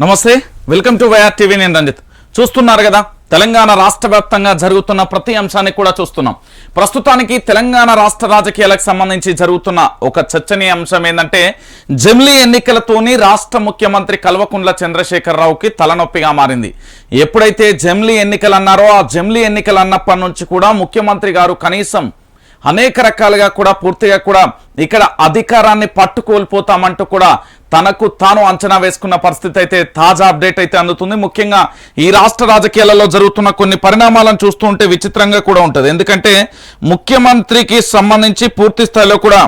నమస్తే, welcome to YR TV. నేను రంజిత్. చూస్తున్నారు కదా, తెలంగాణ రాష్ట్ర వ్యాప్తంగా జరుగుతున్న ప్రతి అంశాన్ని కూడా చూస్తున్నాం. ప్రస్తుతానికి తెలంగాణ రాష్ట్ర రాజకీయాలకు సంబంధించి జరుగుతున్న ఒక చర్చనీయ అంశం ఏంటంటే, జమిలీ ఎన్నికలతోని రాష్ట్ర ముఖ్యమంత్రి కల్వకుంట్ల చంద్రశేఖరరావుకి తలనొప్పిగా మారింది. ఎప్పుడైతే జమిలీ ఎన్నికలు అన్నారో, ఆ జమిలీ ఎన్నికలు అన్నప్పటి నుంచి కూడా ముఖ్యమంత్రి గారు కనీసం అనేక రకాలుగా కూడా పూర్తిగా కూడా ఇక్కడ అధికారాన్ని పట్టుకోల్పోతామంటూ కూడా తనకు తాను అంచనా వేసుకున్న పరిస్థితి అయితే తాజా అప్డేట్ అయితే అందుతుంది. ముఖ్యంగా ఈ రాష్ట్ర రాజకీయాలలో జరుగుతున్న కొన్ని పరిణామాలను చూస్తూ ఉంటే విచిత్రంగా కూడా ఉంటుంది. ఎందుకంటే ముఖ్యమంత్రికి సంబంధించి పూర్తి స్థాయిలో కూడా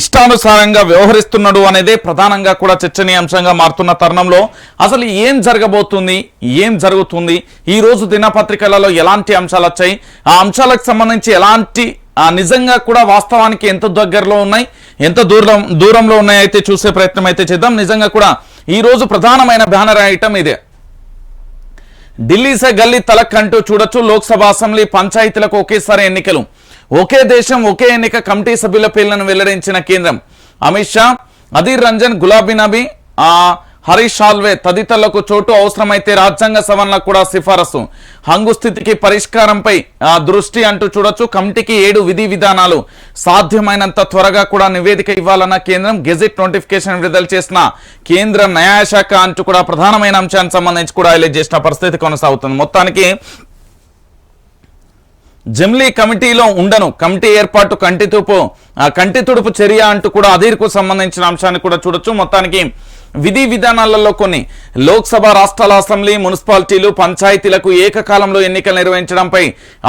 ఇష్టానుసారంగా వ్యవహరిస్తున్నాడు అనేది ప్రధానంగా కూడా చర్చనీయాంశంగా మారుతున్న తరుణంలో అసలు ఏం జరగబోతుంది, ఏం జరుగుతుంది, ఈ రోజు దినపత్రికలలో ఎలాంటి అంశాలు వచ్చాయి, ఆ అంశాలకు సంబంధించి ఎలాంటి నిజంగా కూడా వాస్తవానికి ఎంత దగ్గరలో ఉన్నాయి, ఎంత దూరంలో ఉన్నాయి అయితే చూసే ప్రయత్నం అయితే చేద్దాం. నిజంగా కూడా ఈ రోజు ప్రధానమైన బ్యానర్ ఐటమ్ ఇదే. ఢిల్లీ సే గల్లీ తలక్ అంటూ చూడొచ్చు. లోక్సభ, అసెంబ్లీ, పంచాయతీలకు ఒకేసారి ఎన్నికలు, ఒకే దేశం ఒకే ఎన్నిక కమిటీ సభ్యుల పేర్లను వెల్లడించిన కేంద్రం. అమిత్ షా, అధీర్ రంజన్, గులాబీ నబీ, హరీష్ సాల్వే తదితరులకు చోటు, అవసరమైతే రాజ్యాంగ సవరణలకు కూడా సిఫారసు. హంగు స్థితికి పరిష్కారంపై దృష్టి అంటూ చూడొచ్చు. కమిటీకి 7 విధి విధానాలు, సాధ్యమైనంత త్వరగా కూడా నివేదిక ఇవ్వాలన్న కేంద్రం. గెజెట్ నోటిఫికేషన్ విడుదల చేసిన కేంద్ర న్యాయశాఖ అంటూ కూడా ప్రధానమైన అంశానికి సంబంధించి కూడా హైలైట్ చేసిన పరిస్థితి కొనసాగుతుంది. మొత్తానికి జమిలీ కమిటీలో ఉండను, కమిటీ ఏర్పాటు కంటి తుడుపు చర్య అంటూ కూడా అధీర్కు సంబంధించిన అంశాన్ని కూడా చూడొచ్చు. మొత్తానికి విధి విధానాలలో కొన్ని లోక్సభ, రాష్ట్రాల, అసెంబ్లీ, మున్సిపాలిటీలు, పంచాయతీలకు ఏకకాలంలో ఎన్నికలు నిర్వహించడంపై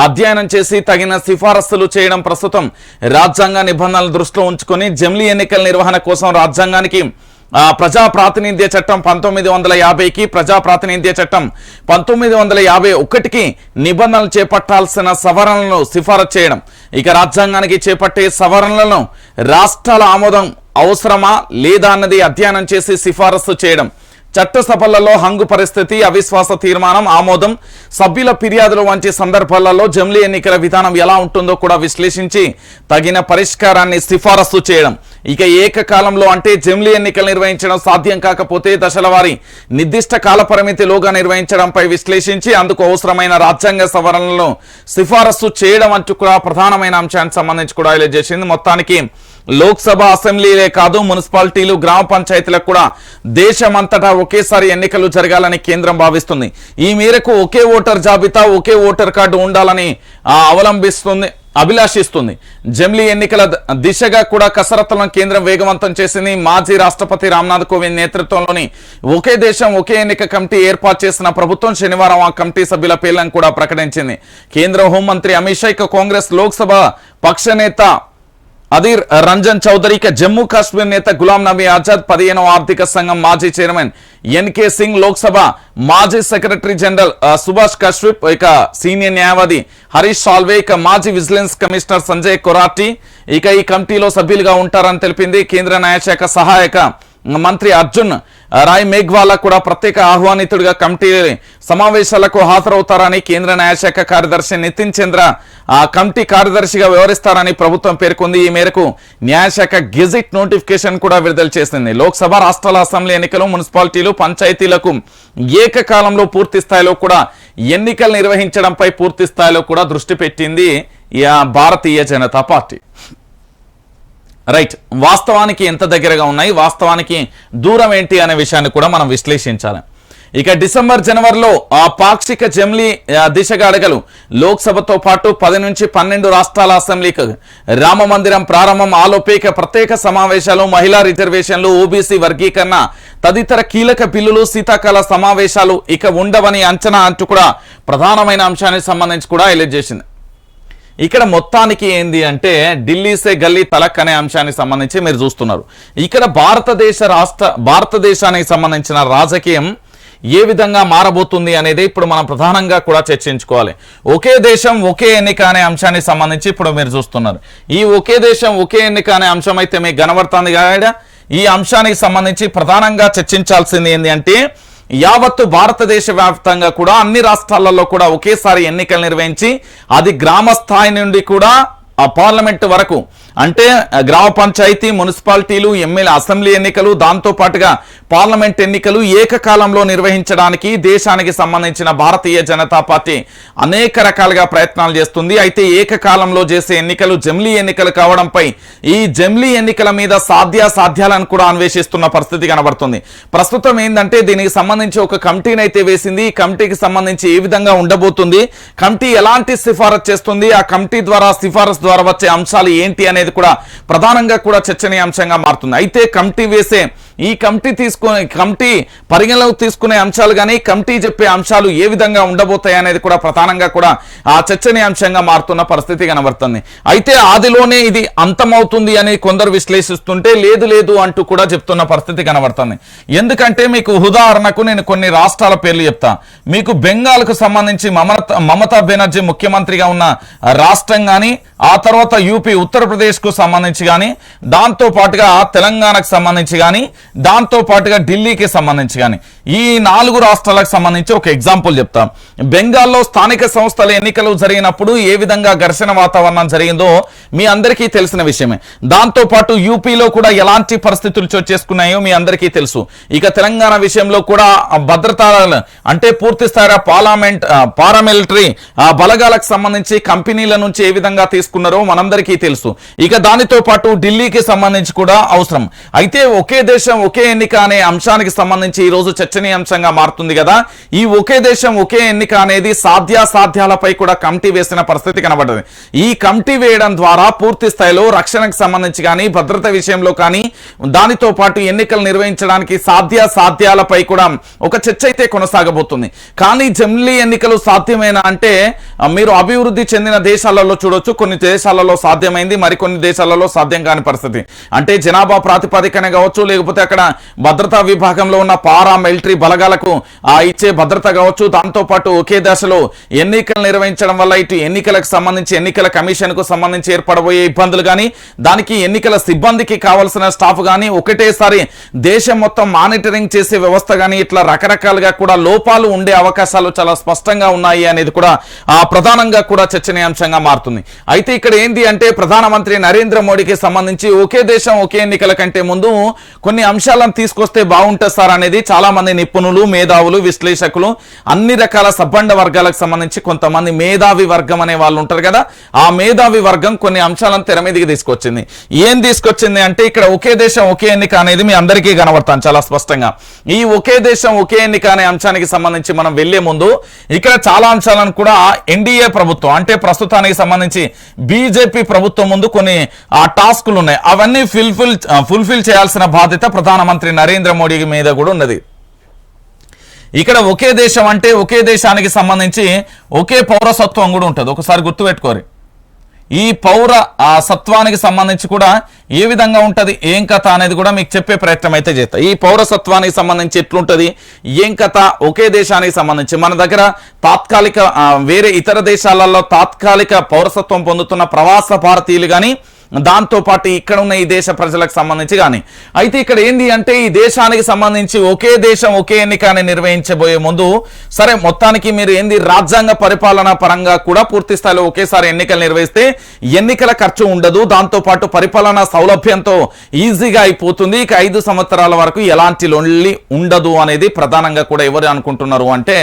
అధ్యయనం చేసి తగిన సిఫారసులు చేయడం. ప్రస్తుతం రాజ్యాంగ నిబంధనలు దృష్టిలో ఉంచుకొని జమిలీ ఎన్నికల నిర్వహణ కోసం రాజ్యాంగానికి ప్రజా ప్రాతినిధ్య చట్టం 1950కి, ప్రజా ప్రాతినిధ్య చట్టం 1951కి నిబంధనలు చేపట్టాల్సిన సవరణలను సిఫారసు చేయడం. ఇక రాజ్యాంగానికి చేపట్టే సవరణలను రాష్ట్రాల ఆమోదం అవసరమా లేదా అన్నది అధ్యయనం చేసి సిఫారసు చేయడం. చట్టసభలలో హంగు పరిస్థితి, అవిశ్వాస తీర్మానం, ఆమోదం, సభ్యుల ఫిర్యాదులు వంటి సందర్భాలలో జమిలీ ఎన్నికల విధానం ఎలా ఉంటుందో కూడా విశ్లేషించి తగిన పరిష్కారాన్ని సిఫారసు చేయడం. ఇక ఏకకాలంలో అంటే జమిలీ ఎన్నికలు నిర్వహించడం సాధ్యం కాకపోతే దశల వారీ నిర్దిష్ట కాలపరిమితిలోగా నిర్వహించడంపై విశ్లేషించి అందుకు అవసరమైన రాజ్యాంగ సవరణలను సిఫారసు చేయడం అంటూ కూడా ప్రధానమైన అంశానికి సంబంధించి కూడా హైలైట్ చేసింది. మొత్తానికి లోక్సభ, అసెంబ్లీలే కాదు మున్సిపాలిటీలు, గ్రామ పంచాయతీలకు కూడా దేశమంతటా ఒకేసారి ఎన్నికలు జరగాలని కేంద్రం భావిస్తుంది. ఈ మేరకు ఒకే ఓటర్ జాబితా, ఒకే ఓటర్ కార్డు ఉండాలని అభిలాషిస్తుంది. జమిలీ ఎన్నికల దిశగా కూడా కసరత్తులను కేంద్రం వేగవంతం చేసింది. మాజీ రాష్ట్రపతి రామ్నాథ్ కోవింద్ నేతృత్వంలోని ఒకే దేశం ఒకే ఎన్నిక కమిటీ ఏర్పాటు చేసిన ప్రభుత్వం శనివారం ఆ కమిటీ సభ్యుల పేర్లను కూడా ప్రకటించింది. కేంద్ర హోంమంత్రి అమిత్ షా, కాంగ్రెస్ లోక్సభ పక్ష నేత అధీర్ రంజన్ చౌదరి, జమ్మూ కాశ్మీర్ నేత గులాం నబీ ఆజాద్, 15వ ఆర్థిక సంఘం మాజీ చైర్మన్ ఎన్కే సింగ్, లోక్సభ మాజీ సెక్రటరీ జనరల్ సుభాష్ కశ్యప్, ఇక సీనియర్ న్యాయవాది హరీష్ సాల్వే, ఇక మాజీ విజిలెన్స్ కమిషనర్ సంజయ్ కొరాటి ఇక ఈ కమిటీలో సభ్యులుగా ఉంటారని తెలిపింది. కేంద్ర న్యాయశాఖ సహాయక మంత్రి అర్జున్ రాయ్ మేఘ్వాలా కూడా ప్రత్యేక ఆహ్వానితుడిగా కమిటీ సమావేశాలకు హాజరవుతారని, కేంద్ర న్యాయశాఖ కార్యదర్శి నితిన్ చంద్ర కమిటీ కార్యదర్శిగా వ్యవహరిస్తారని ప్రభుత్వం పేర్కొంది. ఈ మేరకు న్యాయశాఖ గెజిట్ నోటిఫికేషన్ కూడా విడుదల చేసింది. లోక్సభ, రాష్ట్రాల, అసెంబ్లీ ఎన్నికలు, మున్సిపాలిటీలు, పంచాయతీలకు ఏకకాలంలో పూర్తి స్థాయిలో కూడా ఎన్నికలు నిర్వహించడంపై పూర్తి స్థాయిలో కూడా దృష్టి పెట్టింది భారతీయ జనతా పార్టీ. రైట్, వాస్తవానికి ఎంత దగ్గరగా ఉన్నాయి, వాస్తవానికి దూరం ఏంటి అనే విషయాన్ని కూడా మనం విశ్లేషించాలి. ఇక డిసెంబర్, జనవరిలో పాక్షిక జమిలీ దిశగా అడగలు. లోక్సభతో పాటు 10 నుంచి 12 రాష్ట్రాల అసెంబ్లీకి రామ మందిరం ప్రారంభం, ఆలోపేక ప్రత్యేక సమావేశాలు, మహిళా రిజర్వేషన్లు, ఓబీసీ వర్గీకరణ తదితర కీలక బిల్లులు, శీతాకాల సమావేశాలు ఇక ఉండవని అంచనా అంటూ కూడా ప్రధానమైన అంశానికి సంబంధించి కూడా హైలైట్ చేసింది. ఇక్కడ మొత్తానికి ఏంది అంటే ఢిల్లీ సే గల్లీ తలక్ అనే అంశానికి సంబంధించి మీరు చూస్తున్నారు. ఇక్కడ భారతదేశానికి సంబంధించిన రాజకీయం ఏ విధంగా మారబోతుంది అనేది ఇప్పుడు మనం ప్రధానంగా కూడా చర్చించుకోవాలి. ఒకే దేశం ఒకే ఎన్నిక అనే అంశానికి సంబంధించి ఇప్పుడు మీరు చూస్తున్నారు. ఈ ఒకే దేశం ఒకే ఎన్నిక అనే అంశం అయితే మీకు కనబడుతుంది కదా. ఈ అంశానికి సంబంధించి ప్రధానంగా చర్చించాల్సింది ఏంటి అంటే యావత్తు భారతదేశ వ్యాప్తంగా కూడా అన్ని రాష్ట్రాలలో కూడా ఒకేసారి ఎన్నికలు నిర్వహించి అది గ్రామ స్థాయి నుండి కూడా పార్లమెంట్ వరకు అంటే గ్రామ పంచాయతీ, మున్సిపాలిటీలు, ఎమ్మెల్యే, అసెంబ్లీ ఎన్నికలు, దాంతో పాటుగా పార్లమెంట్ ఎన్నికలు ఏకకాలంలో నిర్వహించడానికి దేశానికి సంబంధించిన భారతీయ జనతా పార్టీ అనేక రకాలుగా ప్రయత్నాలు చేస్తుంది. అయితే ఏకకాలంలో చేసే ఎన్నికలు జమిలీ ఎన్నికలు కావడంపై ఈ జమిలీ ఎన్నికల మీద సాధ్యాలను కూడా అన్వేషిస్తున్న పరిస్థితి కనబడుతుంది. ప్రస్తుతం ఏంటంటే దీనికి సంబంధించి ఒక కమిటీని అయితే వేసింది. ఈ కమిటీకి సంబంధించి ఏ విధంగా ఉండబోతుంది, కమిటీ ఎలాంటి సిఫారసు చేస్తుంది, ఆ కమిటీ ద్వారా సిఫారసు ద్వారా వచ్చే అంశాలు ఏంటి అనేది కూడా ప్రధానంగా కూడా చర్చనీయాంశంగా మారుతుంది. అయితే కమిటీ పరిగణలోకి తీసుకునే అంశాలు కానీ కమిటీ చెప్పే అంశాలు ఏ విధంగా ఉండబోతాయి అనేది కూడా ప్రధానంగా కూడా ఆ చర్చనీయాంశంగా మారుతున్న పరిస్థితి కనబడుతుంది. అయితే ఆదిలోనే ఇది అంతమవుతుంది అని కొందరు విశ్లేషిస్తుంటే లేదు అంటూ కూడా చెప్తున్న పరిస్థితి కనబడుతుంది. ఎందుకంటే మీకు ఉదాహరణకు నేను కొన్ని రాష్ట్రాల పేర్లు చెప్తా. మీకు బెంగాల్కు సంబంధించి మమతా బెనర్జీ ముఖ్యమంత్రిగా ఉన్న రాష్ట్రం కానీ, ఆ తర్వాత యూపీ ఉత్తరప్రదేశ్కు సంబంధించి కానీ, దాంతో పాటుగా తెలంగాణకు సంబంధించి కానీ, దాంతో పాటుగా ఢిల్లీకి సంబంధించి కానీ, ఈ 4 రాష్ట్రాలకు సంబంధించి ఒక ఎగ్జాంపుల్ చెప్తాం. బెంగాల్లో స్థానిక సంస్థల ఎన్నికలు జరిగినప్పుడు ఏ విధంగా ఘర్షణ వాతావరణం జరిగిందో మీ అందరికీ తెలిసిన విషయమే. దాంతో పాటు యూపీలో కూడా ఎలాంటి పరిస్థితులు చోటు చేసుకున్నాయో మీ అందరికీ తెలుసు. ఇక తెలంగాణ విషయంలో కూడా భద్రతా అంటే పూర్తి స్థాయి పారామిలిటరీ బలగాలకు సంబంధించి కంపెనీల నుంచి ఏ విధంగా తీసుకున్నారో మనందరికీ తెలుసు. ఇక దానితో పాటు ఢిల్లీకి సంబంధించి కూడా అవసరం. అయితే ఒకే దేశం ఒకే ఎన్నిక అనే అంశానికి సంబంధించి ఈ రోజు చర్చనీయాంశంగా మారుతుంది కదా. ఈ ఒకే దేశం ఒకే ఎన్నిక అనేది సాధ్యాలపై కూడా కమిటీ వేసిన పరిస్థితి కనబడ్డది. ఈ కమిటీ వేయడం ద్వారా పూర్తి స్థాయిలో రక్షణకు సంబంధించి కానీ, భద్రత విషయంలో కానీ, దానితో పాటు ఎన్నికలు నిర్వహించడానికి సాధ్యాలపై కూడా ఒక చర్చ అయితే కొనసాగబోతుంది. కానీ జమిలీ ఎన్నికలు సాధ్యమేనా అంటే మీరు అభివృద్ధి చెందిన దేశాలలో చూడొచ్చు, కొన్ని దేశాలలో సాధ్యమైంది, మరికొన్ని దేశాలలో సాధ్యం కాని పరిస్థితి. అంటే జనాభా ప్రాతిపదికన కావచ్చు, లేకపోతే అక్కడ భద్రతా విభాగంలో ఉన్న పారామిలిటరీ బలగాలకు ఇచ్చే భద్రత కావచ్చు, దాంతో పాటు ఒకే దశలో ఎన్నికలు నిర్వహించడం వల్ల ఇటు ఎన్నికలకు సంబంధించి ఎన్నికల కమిషన్ కు సంబంధించి ఏర్పడబోయే ఇబ్బందులు కానీ, దానికి ఎన్నికల సిబ్బందికి కావాల్సిన స్టాఫ్ కానీ, ఒకటేసారి దేశం మొత్తం మానిటరింగ్ చేసే వ్యవస్థ కానీ, ఇట్లా రకరకాలుగా కూడా లోపాలు ఉండే అవకాశాలు చాలా స్పష్టంగా ఉన్నాయి అనేది కూడా ప్రధానంగా కూడా చర్చనీయాంశంగా మారుతుంది. అయితే ఇక్కడ ఏంటి అంటే ప్రధానమంత్రి నరేంద్ర మోడీకి సంబంధించి ఒకే దేశం ఒకే ఎన్నికల కంటే ముందు కొన్ని అంశాలను తీసుకొస్తే బాగుంటుంది సార్ అనేది చాలా మంది నిపుణులు, మేధావులు, విశ్లేషకులు, అన్ని రకాల సబ్బండ వర్గాలకు సంబంధించి కొంతమంది మేధావి వర్గం అనే వాళ్ళు ఉంటారు కదా, ఆ మేధావి వర్గం కొన్ని అంశాలను తెర మీదకి తీసుకొచ్చింది. ఏం తీసుకొచ్చింది అంటే ఇక్కడ ఒకే దేశం ఒకే ఎన్నిక అనేది మీ అందరికీ కనబడతాను చాలా స్పష్టంగా. ఈ ఒకే దేశం ఒకే ఎన్నిక అనే అంశానికి సంబంధించి మనం వెళ్లే ముందు ఇక్కడ చాలా అంశాలను కూడా ఎన్డీఏ ప్రభుత్వం అంటే ప్రస్తుతానికి సంబంధించి బీజేపీ ప్రభుత్వం ముందు కొన్ని టాస్కులు ఉన్నాయి. అవన్నీ ఫుల్ఫిల్ చేయాల్సిన బాధ్యత ప్రధానమంత్రి నరేంద్ర మోడీ మీద కూడా ఉన్నది. ఇక్కడ ఒకే దేశం అంటే ఒకే దేశానికి సంబంధించి ఒకే పౌరసత్వం కూడా ఉంటుంది. ఒకసారి గుర్తుపెట్టుకోరు. ఈ పౌర సత్వానికి సంబంధించి కూడా ఏ విధంగా ఉంటుంది, ఏం కథ అనేది కూడా మీకు చెప్పే ప్రయత్నం అయితే చేస్తా. ఈ పౌరసత్వానికి సంబంధించి ఎట్లుంటుంది, ఏం కథ, ఒకే దేశానికి సంబంధించి మన దగ్గర తాత్కాలిక వేరే ఇతర దేశాలలో తాత్కాలిక పౌరసత్వం పొందుతున్న ప్రవాస భారతీయులు కానీ, దాంతో పాటు ఇక్కడ ఉన్న ఈ దేశ ప్రజలకు సంబంధించి కానీ. అయితే ఇక్కడ ఏంది అంటే ఈ దేశానికి సంబంధించి ఒకే దేశం ఒకే ఎన్నికని నిర్వహించబోయే ముందు సరే మొత్తానికి మీరు ఏంది రాజ్యాంగ పరిపాలన పరంగా కూడా పూర్తి స్థాయిలో ఒకేసారి ఎన్నికలు నిర్వహిస్తే ఎన్నికల ఖర్చు ఉండదు, దాంతో పాటు పరిపాలన సౌలభ్యంతో ఈజీగా అయిపోతుంది. ఇక 5 సంవత్సరాల వరకు ఎలాంటి లొల్లి ఉండదు అనేది ప్రధానంగా కూడా ఎవరు అనుకుంటున్నారు అంటే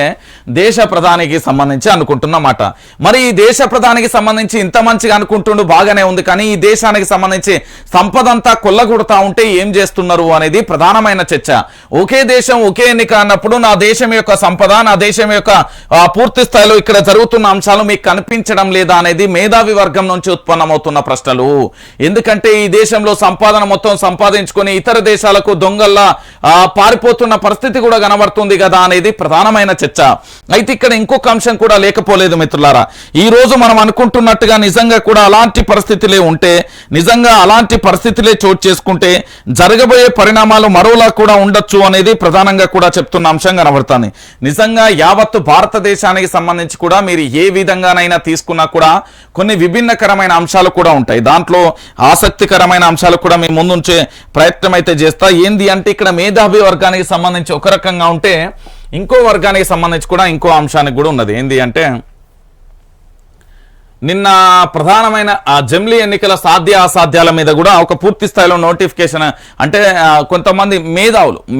దేశ ప్రధానికి సంబంధించి అనుకుంటున్నమాట. మరి ఈ దేశ ప్రధానికి సంబంధించి ఇంత మంచిగా అనుకుంటుండు బాగానే ఉంది, కానీ ఈ దేశానికి సంబంధించి సంపద అంతా కొల్లగొడతా ఉంటే ఏం చేస్తున్నారు అనేది ప్రధానమైన చర్చ. ఒకే దేశం ఒకే ఎన్నిక అన్నప్పుడు నా దేశం యొక్క సంపద, నా దేశం యొక్క పూర్తి స్థాయిలో ఇక్కడ జరుగుతున్న అంశాలు మీకు కనిపించడం లేదా అనేది మేధావి వర్గం నుంచి ఉత్పన్నమవుతున్న ప్రశ్నలు. ఎందుకంటే ఈ దేశంలో సంపాదన మొత్తం సంపాదించుకొని ఇతర దేశాలకు దొంగల్లా పారిపోతున్న పరిస్థితి కూడా కనబడుతుంది కదా అనేది ప్రధానమైన చర్చ. అయితే ఇక్కడ ఇంకొక అంశం కూడా లేకపోలేదు మిత్రులారా. ఈ రోజు మనం అనుకుంటున్నట్టుగా నిజంగా కూడా అలాంటి పరిస్థితులే ఉంటే, నిజంగా అలాంటి పరిస్థితులే చోటు చేసుకుంటే జరగబోయే పరిణామాలు మరోలా కూడా ఉండొచ్చు అనేది ప్రధానంగా కూడా చెప్తున్న అంశం కనబడుతుంది. నిజంగా యావత్తు భారతదేశానికి సంబంధించి కూడా మీరు ఏ విధంగానైనా తీసుకున్నా కూడా కొన్ని విభిన్నకరమైన అంశాలు కూడా ఉంటాయి. దాంట్లో ఆసక్తికరమైన అంశాలు కూడా మీ ముందుంచే ప్రయత్నం అయితే చేస్తా. ఏంది అంటే ఇక్కడ మేధావి వర్గానికి సంబంధించి ఒక రకంగా ఉంటే ఇంకో వర్గానికి సంబంధించి కూడా ఇంకో అంశానికి కూడా ఉన్నది. ఏంది అంటే నిన్న ప్రధానమైన జమిలీ ఎన్నికల సాధ్య అసాధ్యాల మీద కూడా ఒక పూర్తి స్థాయిలో నోటిఫికేషన్ అంటే కొంతమంది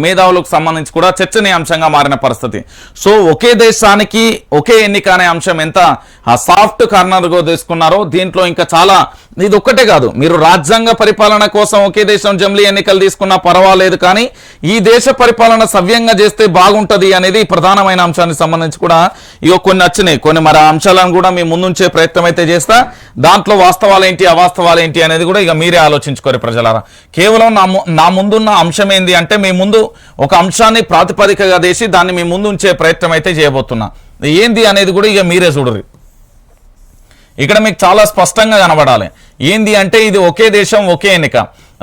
మేధావులకు సంబంధించి కూడా చర్చనీయాంశంగా మారిన పరిస్థితి. సో ఒకే దేశానికి ఒకే ఎన్నిక అనే అంశం ఎంత సాఫ్ట్ కార్నర్గా తీసుకున్నారో దీంట్లో ఇంకా చాలా, ఇది ఒక్కటే కాదు, మీరు రాజ్యాంగ పరిపాలన కోసం ఒకే దేశం జమిలీ ఎన్నికలు తీసుకున్నా పర్వాలేదు, కానీ ఈ దేశ పరిపాలన సవ్యంగా చేస్తే బాగుంటది అనేది ప్రధానమైన అంశానికి సంబంధించి కూడా ఇక కొన్ని వచ్చినాయి. కొన్ని మరి అంశాలను కూడా మీ ముందుంచే ప్రయత్నం అయితే చేస్తా. దాంట్లో వాస్తవాలు ఏంటి అవాస్తవాలు ఏంటి అనేది కూడా ఇక మీరే ఆలోచించుకోరు ప్రజలారా. కేవలం నా ముందున్న అంశం ఏంది అంటే మీ ముందు ఒక అంశాన్ని ప్రాతిపదికగా చేసి దాన్ని మీ ముందు ఉంచే ప్రయత్నం అయితే చేయబోతున్నా. ఏంది అనేది కూడా ఇక మీరే చూడరు. ఇక్కడ మీకు చాలా స్పష్టంగా కనబడాలి. ఏంది అంటే ఇది ఒకే దేశం ఒకే ఎన్నిక,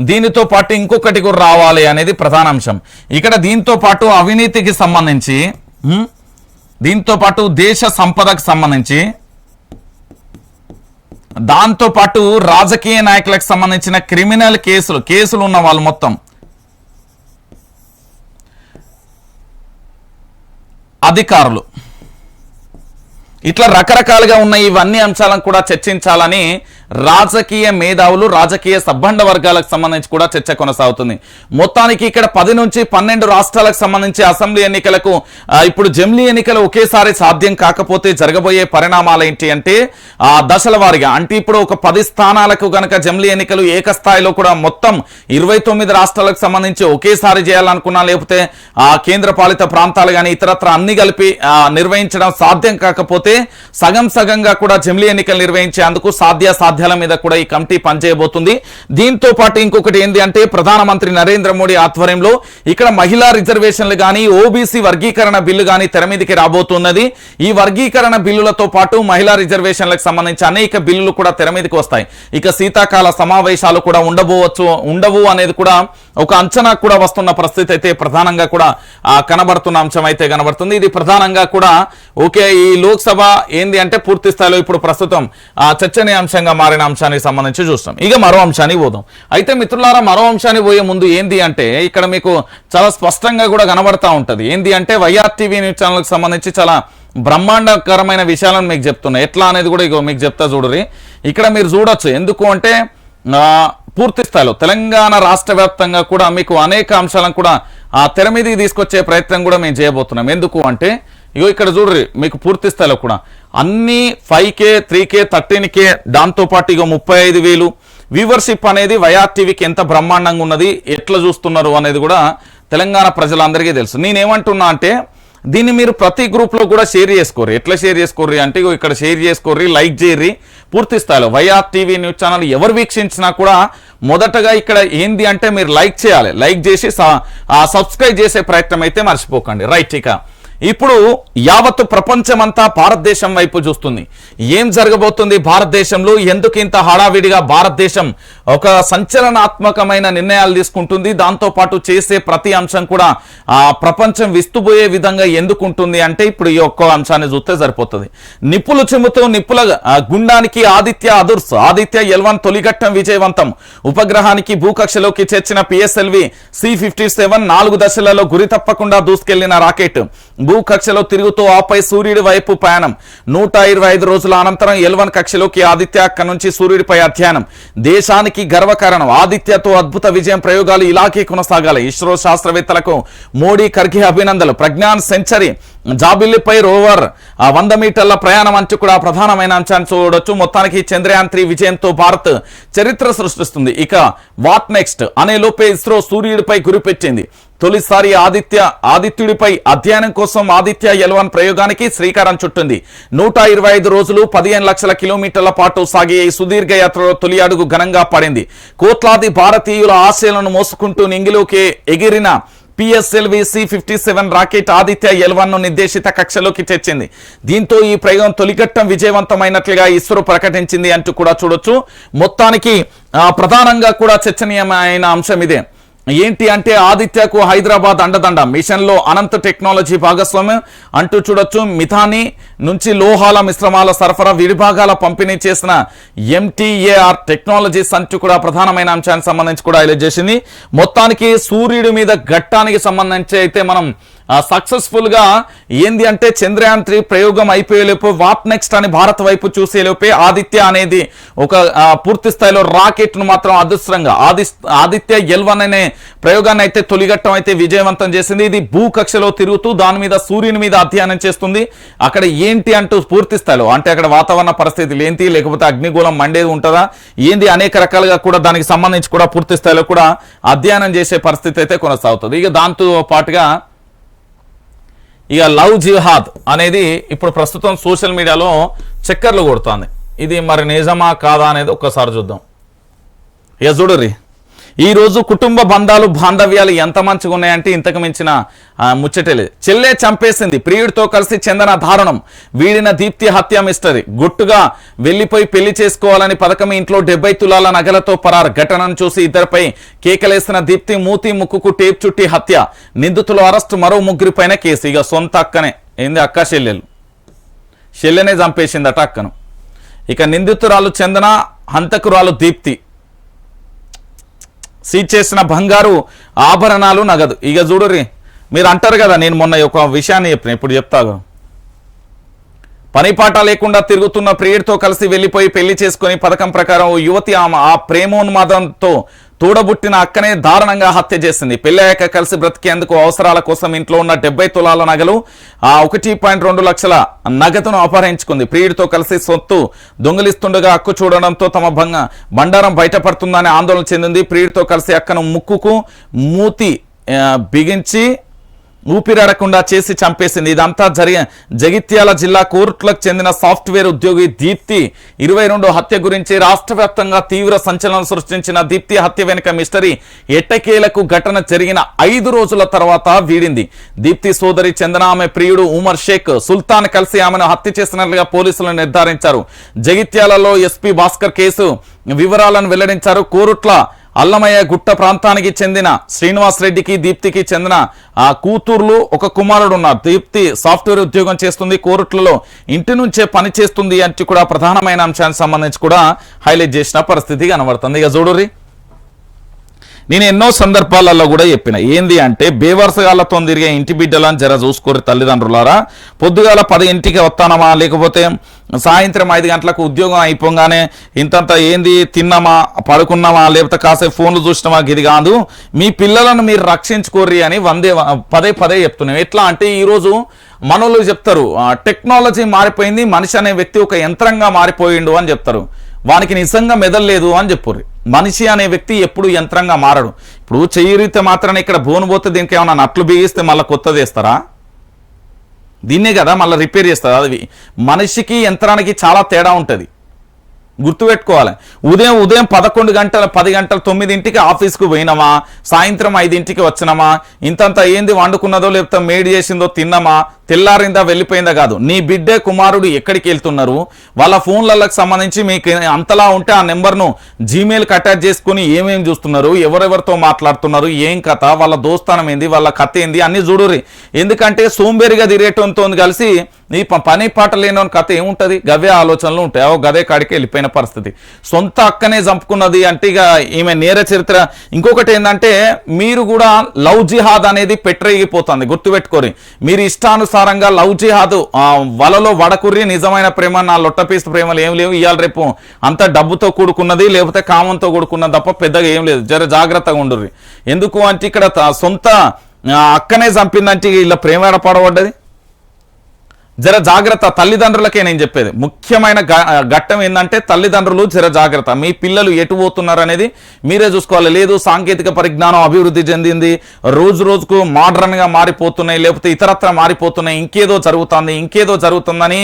దీనితో పాటు ఇంకొకటి కూడా రావాలి అనేది ప్రధాన అంశం. ఇక్కడ దీంతో పాటు అవినీతికి సంబంధించి, దీంతో పాటు దేశ సంపదకు సంబంధించి, దాంతో పాటు రాజకీయ నాయకులకు సంబంధించిన క్రిమినల్ కేసులు ఉన్న వాళ్ళు మొత్తం, అధికారులు, ఇట్లా రకరకాలుగా ఉన్న ఇవన్నీ అంశాలను కూడా చర్చించాలని రాజకీయ మేధావులు రాజకీయ సబ్బండ వర్గాలకు సంబంధించి కూడా చర్చ కొనసాగుతుంది. మొత్తానికి ఇక్కడ 10 నుంచి 12 రాష్ట్రాలకు సంబంధించి అసెంబ్లీ ఎన్నికలకు ఇప్పుడు జమిలీ ఎన్నికలు ఒకేసారి సాధ్యం కాకపోతే జరగబోయే పరిణామాలు ఏంటి అంటే దశల వారీగా, అంటే ఇప్పుడు ఒక 10 స్థానాలకు గనక జమిలీ ఎన్నికలు ఏకస్థాయిలో కూడా మొత్తం 29 రాష్ట్రాలకు సంబంధించి ఒకేసారి చేయాలనుకున్నా, లేకపోతే కేంద్ర పాలిత ప్రాంతాలు కానీ ఇతరత్ర అన్ని కలిపి నిర్వహించడం సాధ్యం కాకపోతే సగం సగంగా కూడా జమిలీ ఎన్నికలు నిర్వహించేందుకు సాధ్యాల మీద కూడా ఈ కమిటీ పనిచేయబోతుంది. దీంతో పాటు ఇంకొకటి ఏంటి అంటే ప్రధానమంత్రి నరేంద్ర మోడీ ఆధ్వర్యంలో ఇక్కడ మహిళా రిజర్వేషన్లు కానీ ఓబీసీ వర్గీకరణ బిల్లు కానీ తెర మీదకి రాబోతున్నది. ఈ వర్గీకరణ బిల్లులతో పాటు మహిళా రిజర్వేషన్లకు సంబంధించి అనేక బిల్లులు కూడా తెర మీదకి వస్తాయి. ఇక శీతాకాల సమావేశాలు కూడా ఉండవు అనేది కూడా ఒక అంచనా కూడా వస్తున్న పరిస్థితి అయితే ప్రధానంగా కూడా కనబడుతున్న అంశం అయితే కనబడుతుంది. ఇది ప్రధానంగా కూడా ఓకే ఈ లోక్సభ ఏంది అంటే పూర్తి స్థాయిలో ఇప్పుడు ప్రస్తుతం చర్చనీయాంశంగా మారిన అంశానికి సంబంధించి చూస్తాం. ఇక మరో అంశానికి పోదాం. అయితే మిత్రులారా, మరో అంశానికి పోయే ముందు ఏంది అంటే ఇక్కడ మీకు చాలా స్పష్టంగా కూడా కనబడతా ఉంటది. ఏంది అంటే వైఆర్టీవీ న్యూస్ ఛానల్కి సంబంధించి చాలా బ్రహ్మాండకరమైన విషయాలను మీకు చెప్తున్నా. ఎట్లా అనేది కూడా ఇక మీకు చెప్తా చూడరి. ఇక్కడ మీరు చూడొచ్చు. ఎందుకు అంటే పూర్తి స్థాయిలో తెలంగాణ రాష్ట్ర వ్యాప్తంగా కూడా మీకు అనేక అంశాలను కూడా తెర మీదకి తీసుకొచ్చే ప్రయత్నం కూడా మేము చేయబోతున్నాం. ఎందుకు అంటే ఇగో ఇక్కడ చూడరి, మీకు పూర్తి స్థాయిలో కూడా అన్ని 5K 3K 13K దాంతోపాటు ఇక 35,000 వ్యూవర్షిప్ అనేది వైఆర్టీవీకి ఎంత బ్రహ్మాండంగా ఉన్నది, ఎట్లా చూస్తున్నారు అనేది కూడా తెలంగాణ ప్రజలందరికీ తెలుసు. నేనేమంటున్నా అంటే దీన్ని మీరు ప్రతి గ్రూప్లో కూడా షేర్ చేసుకోరు. ఎట్లా షేర్ చేసుకోర్రి అంటే ఇక్కడ షేర్ చేసుకోర్రి, లైక్ చేయర్రి. పూర్తి స్థాయిలో వైఆర్టీవీ న్యూస్ ఛానల్ ఎవరు వీక్షించినా కూడా మొదటగా ఇక్కడ ఏంది అంటే మీరు లైక్ చేయాలి. లైక్ చేసి సబ్స్క్రైబ్ చేసే ప్రయత్నం అయితే మర్చిపోకండి. రైట్, ఇక ఇప్పుడు యావత్తు ప్రపంచమంతా భారతదేశం వైపు చూస్తుంది. ఏం జరగబోతుంది భారతదేశంలో, ఎందుకు ఇంత హడావిడిగా భారతదేశం ఒక సంచలనాత్మకమైన నిర్ణయాలు తీసుకుంటుంది, దాంతోపాటు చేసే ప్రతి అంశం కూడా ప్రపంచం విస్తుపోయే విధంగా ఎందుకుంటుంది అంటే ఇప్పుడు ఈ ఒక్క అంశాన్ని చూస్తే సరిపోతుంది. నిప్పులు చెముతూ నిప్పుల గుండానికి ఆదిత్య L1 తొలిఘట్టం విజయవంతం. ఉపగ్రహానికి భూకక్షలోకి చేర్చిన PSLV C-57 4 దశలలో గురి తప్పకుండా దూసుకెళ్లిన రాకెట్ భూకక్షలో తిరుగుతూ ఆపై సూర్యుడి వైపు ప్రయాణం. 125 రోజుల అనంతరం L1 కక్షలోకి ఆదిత్య అక్కడి నుంచి సూర్యుడిపై అధ్యయనం. దేశానికి గర్వకారణం. ఆదిత్యతో అద్భుత విజయం. ప్రయోగాలు ఇలాగే కొనసాగాలి. ఇస్రో శాస్త్రవేత్తలకు మోడీ ఖర్గే అభినందనలు. ప్రజ్ఞాన్ సెంచరీ. జాబిల్లిపై రోవర్ 100 మీటర్ల ప్రయాణం అంటూ కూడా ప్రధానమైన అంశాన్ని చూడొచ్చు. మొత్తానికి చంద్రయాన్ 3 విజయంతో భారత్ చరిత్ర సృష్టిస్తుంది. ఇక వాట్ నెక్స్ట్ అనే లోపే ఇస్రో సూర్యుడిపై గురిపెట్టింది. తొలిసారి ఆదిత్యుడిపై అధ్యయనం కోసం ఆదిత్య L1 ప్రయోగానికి శ్రీకారం చుట్టింది. 125 రోజులు 15 లక్షల కిలోమీటర్ల పాటు సాగే ఈ సుదీర్ఘ యాత్రలో తొలి అడుగు ఘనంగా పడింది. కోట్లాది భారతీయుల ఆశయాలను మోసుకుంటూ నింగిలోకి ఎగిరిన PSLV C-57 rocket Aditya L1 నిర్దేశిత కక్షలోకి తెచ్చింది. దీంతో ఈ ప్రయోగం తొలిఘట్టం విజయవంతమైనట్లుగా ఇస్రో ప్రకటించింది అంటూ కూడా చూడొచ్చు. మొత్తానికి ప్రధానంగా కూడా చర్చనీయమైన అంశం ఇదే. ఏంటి అంటే ఆదిత్యకు హైదరాబాద్ అండదండ. మిషన్లో అనంత టెక్నాలజీ భాగస్వామ్యం అంటూ చూడొచ్చు. మిథాని నుంచి లోహాల మిశ్రమాల సరఫరా విడిభాగాల పంపిణీ చేసిన MTAR టెక్నాలజీస్ అంటూ కూడా ప్రధానమైన అంశానికి సంబంధించి కూడా హైలైట్ చేసింది. మొత్తానికి సూర్యుడి మీద ఘట్టానికి సంబంధించి అయితే మనం సక్సెస్ఫుల్ గా ఏంది అంటే చంద్రయాన్ 3 ప్రయోగం అయిపోయేలోపు వాట్ నెక్స్ట్ అని భారత్ వైపు చూసేలోపే ఆదిత్య అనేది ఒక పూర్తి స్థాయిలో రాకెట్ ను మాత్రం అదృష్టంగా ఆదిత్య L1 అనే ప్రయోగాన్ని అయితే తొలిగట్టం అయితే విజయవంతం చేసింది. ఇది భూకక్షలో తిరుగుతూ దాని మీద సూర్యుని మీద అధ్యయనం చేస్తుంది. అక్కడ ఏంటి అంటూ పూర్తి స్థాయిలో అంటే అక్కడ వాతావరణ పరిస్థితులు ఏంటి, లేకపోతే అగ్నిగోళం మండేది ఉంటుందా ఏంది అనేక రకాలుగా కూడా దానికి సంబంధించి కూడా పూర్తి స్థాయిలో కూడా అధ్యయనం చేసే పరిస్థితి అయితే కొనసాగుతుంది. ఇక దాంతో పాటుగా ఇక లవ్ జిహాద్ అనేది ఇప్పుడు ప్రస్తుతం సోషల్ మీడియాలో చక్కర్లు కొడుతోంది. ఇది మరి నిజమా కాదా అనేది ఒక్కసారి చూద్దాం. ఇక చూడరి, ఈరోజు కుటుంబ బంధాలు బాంధవ్యాలు ఎంత మంచిగా ఉన్నాయంటే ఇంతకు మించిన ముచ్చటే లేదు. చెల్లె చంపేసింది, ప్రియుడితో కలిసి చందన దారుణం, వీడిన దీప్తి హత్య మిస్టరీ, గుట్టుగా వెళ్లిపోయి పెళ్లి చేసుకోవాలని పథకం, ఇంట్లో 70 తులాల నగలతో పరారు. ఘటనను చూసి ఇద్దరిపై కేకలేసిన దీప్తి మూతి ముక్కుకు టేప్ చుట్టి హత్య, నిందితులు అరెస్టు, మరో ముగ్గురిపైన కేసు. ఇక సొంత అక్కనే ఏంది అక్క చెల్లెనే చంపేసిందట అక్కను. ఇక నిందితురాలు చందన, హంతకురాలు దీప్తి. సీజ్ చేసిన బంగారు ఆభరణాలు, నగదు. ఇక చూడరి, మీరు అంటారు కదా నేను మొన్న ఒక విషయాన్ని చెప్పిన, ఇప్పుడు చెప్తాను. పనిపాట లేకుండా తిరుగుతున్న ప్రియుడితో కలిసి వెళ్లిపోయి పెళ్లి చేసుకుని పథకం ప్రకారం ఓ యువతి ఆ ప్రేమోన్మాదంతో తోడబుట్టిన అక్కనే దారుణంగా హత్య చేసింది. పెళ్ళయ్యాక కలిసి బ్రతికేందుకు అవసరాల కోసం ఇంట్లో ఉన్న 70 తులాల నగలు, 1.2 లక్షల నగదును అపహరించుకుంది. ప్రియుడితో కలిసి సొత్తు దొంగిలిస్తుండగా అక్కు చూడడంతో తమ బండారం బయటపడుతుందని ఆందోళన చెందింది. ప్రియుడితో కలిసి అక్కను ముక్కుకు మూతి బిగించి ఊపిరాడకుండా చేసి చంపేసింది. ఇదంతా జగిత్యాల జిల్లా కోరుట్లకు చెందిన సాఫ్ట్వేర్ ఉద్యోగి దీప్తి 22 హత్య గురించి రాష్ట్ర వ్యాప్తంగా తీవ్ర సంచలనం సృష్టించిన దీప్తి హత్య వెనుక మిస్టరీ ఎట్టకేలకు ఘటన జరిగిన 5 రోజుల తర్వాత వీడింది. దీప్తి సోదరి చందన, ఆమె ప్రియుడు ఉమర్ షేక్ సుల్తాన్ కలిసి ఆమెను హత్య చేసినట్లుగా పోలీసులు నిర్ధారించారు. జగిత్యాలలో ఎస్పీ భాస్కర్ కేసు వివరాలను వెల్లడించారు. కోరుట్ల అల్లమయ్య గుట్ట ప్రాంతానికి చెందిన శ్రీనివాస్ రెడ్డికి దీప్తికి చెందిన కూతుర్లు, ఒక కుమారుడు ఉన్నారు. దీప్తి సాఫ్ట్వేర్ ఉద్యోగం చేస్తుంది, కోరుట్లలో ఇంటి నుంచే పని చేస్తుంది అంటే కూడా ప్రధానమైన అంశానికి సంబంధించి కూడా హైలైట్ చేసిన పరిస్థితి కనబడుతుంది. ఇక చూడుర్రి, నేను ఎన్నో సందర్భాలలో కూడా చెప్పిన ఏంది అంటే బేవర్సగాళ్లతో తిరిగే ఇంటి బిడ్డలను జర చూసుకోరు తల్లిదండ్రులారా. పొద్దుగాల 10 వస్తానమా, లేకపోతే సాయంత్రం 5 గంటలకు ఉద్యోగం అయిపోగానే ఇంతంత ఏంది తిన్నామా పడుకున్నామా, లేకపోతే కాసేపు ఫోన్లు చూసినామా, ఇది కాదు. మీ పిల్లలను మీరు రక్షించుకోర్రి అని పదే చెప్తున్నాం. ఎట్లా అంటే ఈరోజు మనోళ్ళు చెప్తారు టెక్నాలజీ మారిపోయింది, మనిషి అనే వ్యక్తి ఒక యంత్రంగా మారిపోయిండు అని చెప్తారు. వానికి నిజంగా మెదల్లేదు అని చెప్పుర్రి. మనిషి అనే వ్యక్తి ఎప్పుడు యంత్రంగా మారడు. ఇప్పుడు చెయ్యిరితే మాత్రాన్ని ఇక్కడ బోను పోతే దీనికి ఏమన్నా నట్లు బిగిస్తే మళ్ళీ కొత్తది వేస్తారా? దీన్నే కదా మళ్ళీ రిపేర్ చేస్తారు. అది మనిషికి యంత్రానికి చాలా తేడా ఉంటుంది, గుర్తుపెట్టుకోవాలి. ఉదయం 11 గంటల 10 గంటల 9 ఆఫీస్కు పోయినామా, సాయంత్రం 5 వచ్చినామా, ఇంతంత ఏంది వండుకున్నదో లేకపోతే మేడ్ చేసిందో తిన్నామా, తెల్లారిందా వెళ్ళిపోయిందా కాదు. నీ బిడ్డే కుమారుడు ఎక్కడికి వెళ్తున్నారు, వాళ్ళ ఫోన్లకు సంబంధించి మీకు అంతలా ఉంటే ఆ నెంబర్ను జీమెయిల్కి అటాచ్ చేసుకుని ఏమేమి చూస్తున్నారు, ఎవరెవరితో మాట్లాడుతున్నారు, ఏం కథ, వాళ్ళ దోస్తానం ఏంది, వాళ్ళ కథ ఏంది అన్ని చూడుర్రి. ఎందుకంటే సోంబేరిగా తిరిగేటంతో కలిసి నీ పని పాట లేని కథ ఏముంటుంది, గవే ఆలోచనలు ఉంటాయి. గదే కాడికి వెళ్ళిపోయిన పరిస్థితి. సొంత అక్కనే చంపుకున్నది అంటే ఇక ఈమె నేర చరిత్ర. ఇంకొకటి ఏంటంటే మీరు కూడా లవ్ జిహాద్ అనేది పెట్టరేగిపోతుంది, గుర్తుపెట్టుకోరి. మీరు ఇష్టానుసారంగా లవ్ జిహాద్ వలలో వడకుర్రి, నిజమైన ప్రేమ నా లొట్టపీస్ ప్రేమలు ఏం లేవు. ఇవాళ రేపు అంత డబ్బుతో కూడుకున్నది లేకపోతే కామంతో కూడుకున్నది తప్ప పెద్దగా ఏం లేదు. జర జాగ్రత్తగా ఉండుర్రి. ఎందుకు అంటే ఇక్కడ సొంత అక్కనే చంపిందంటే ఇలా ప్రేమ పడబడ్డది. జర జాగ్రత్త, తల్లిదండ్రులకే నేను చెప్పేది. ముఖ్యమైన ఘట్టం ఏంటంటే తల్లిదండ్రులు జర జాగ్రత్త. మీ పిల్లలు ఎటు పోతున్నారు అనేది మీరే చూసుకోవాలి. లేదు సాంకేతిక పరిజ్ఞానం అభివృద్ధి చెందింది, రోజు రోజుకు మోడర్న్గా మారిపోతున్నాయి, లేకపోతే ఇతరత్ర మారిపోతున్నాయి, ఇంకేదో జరుగుతుందని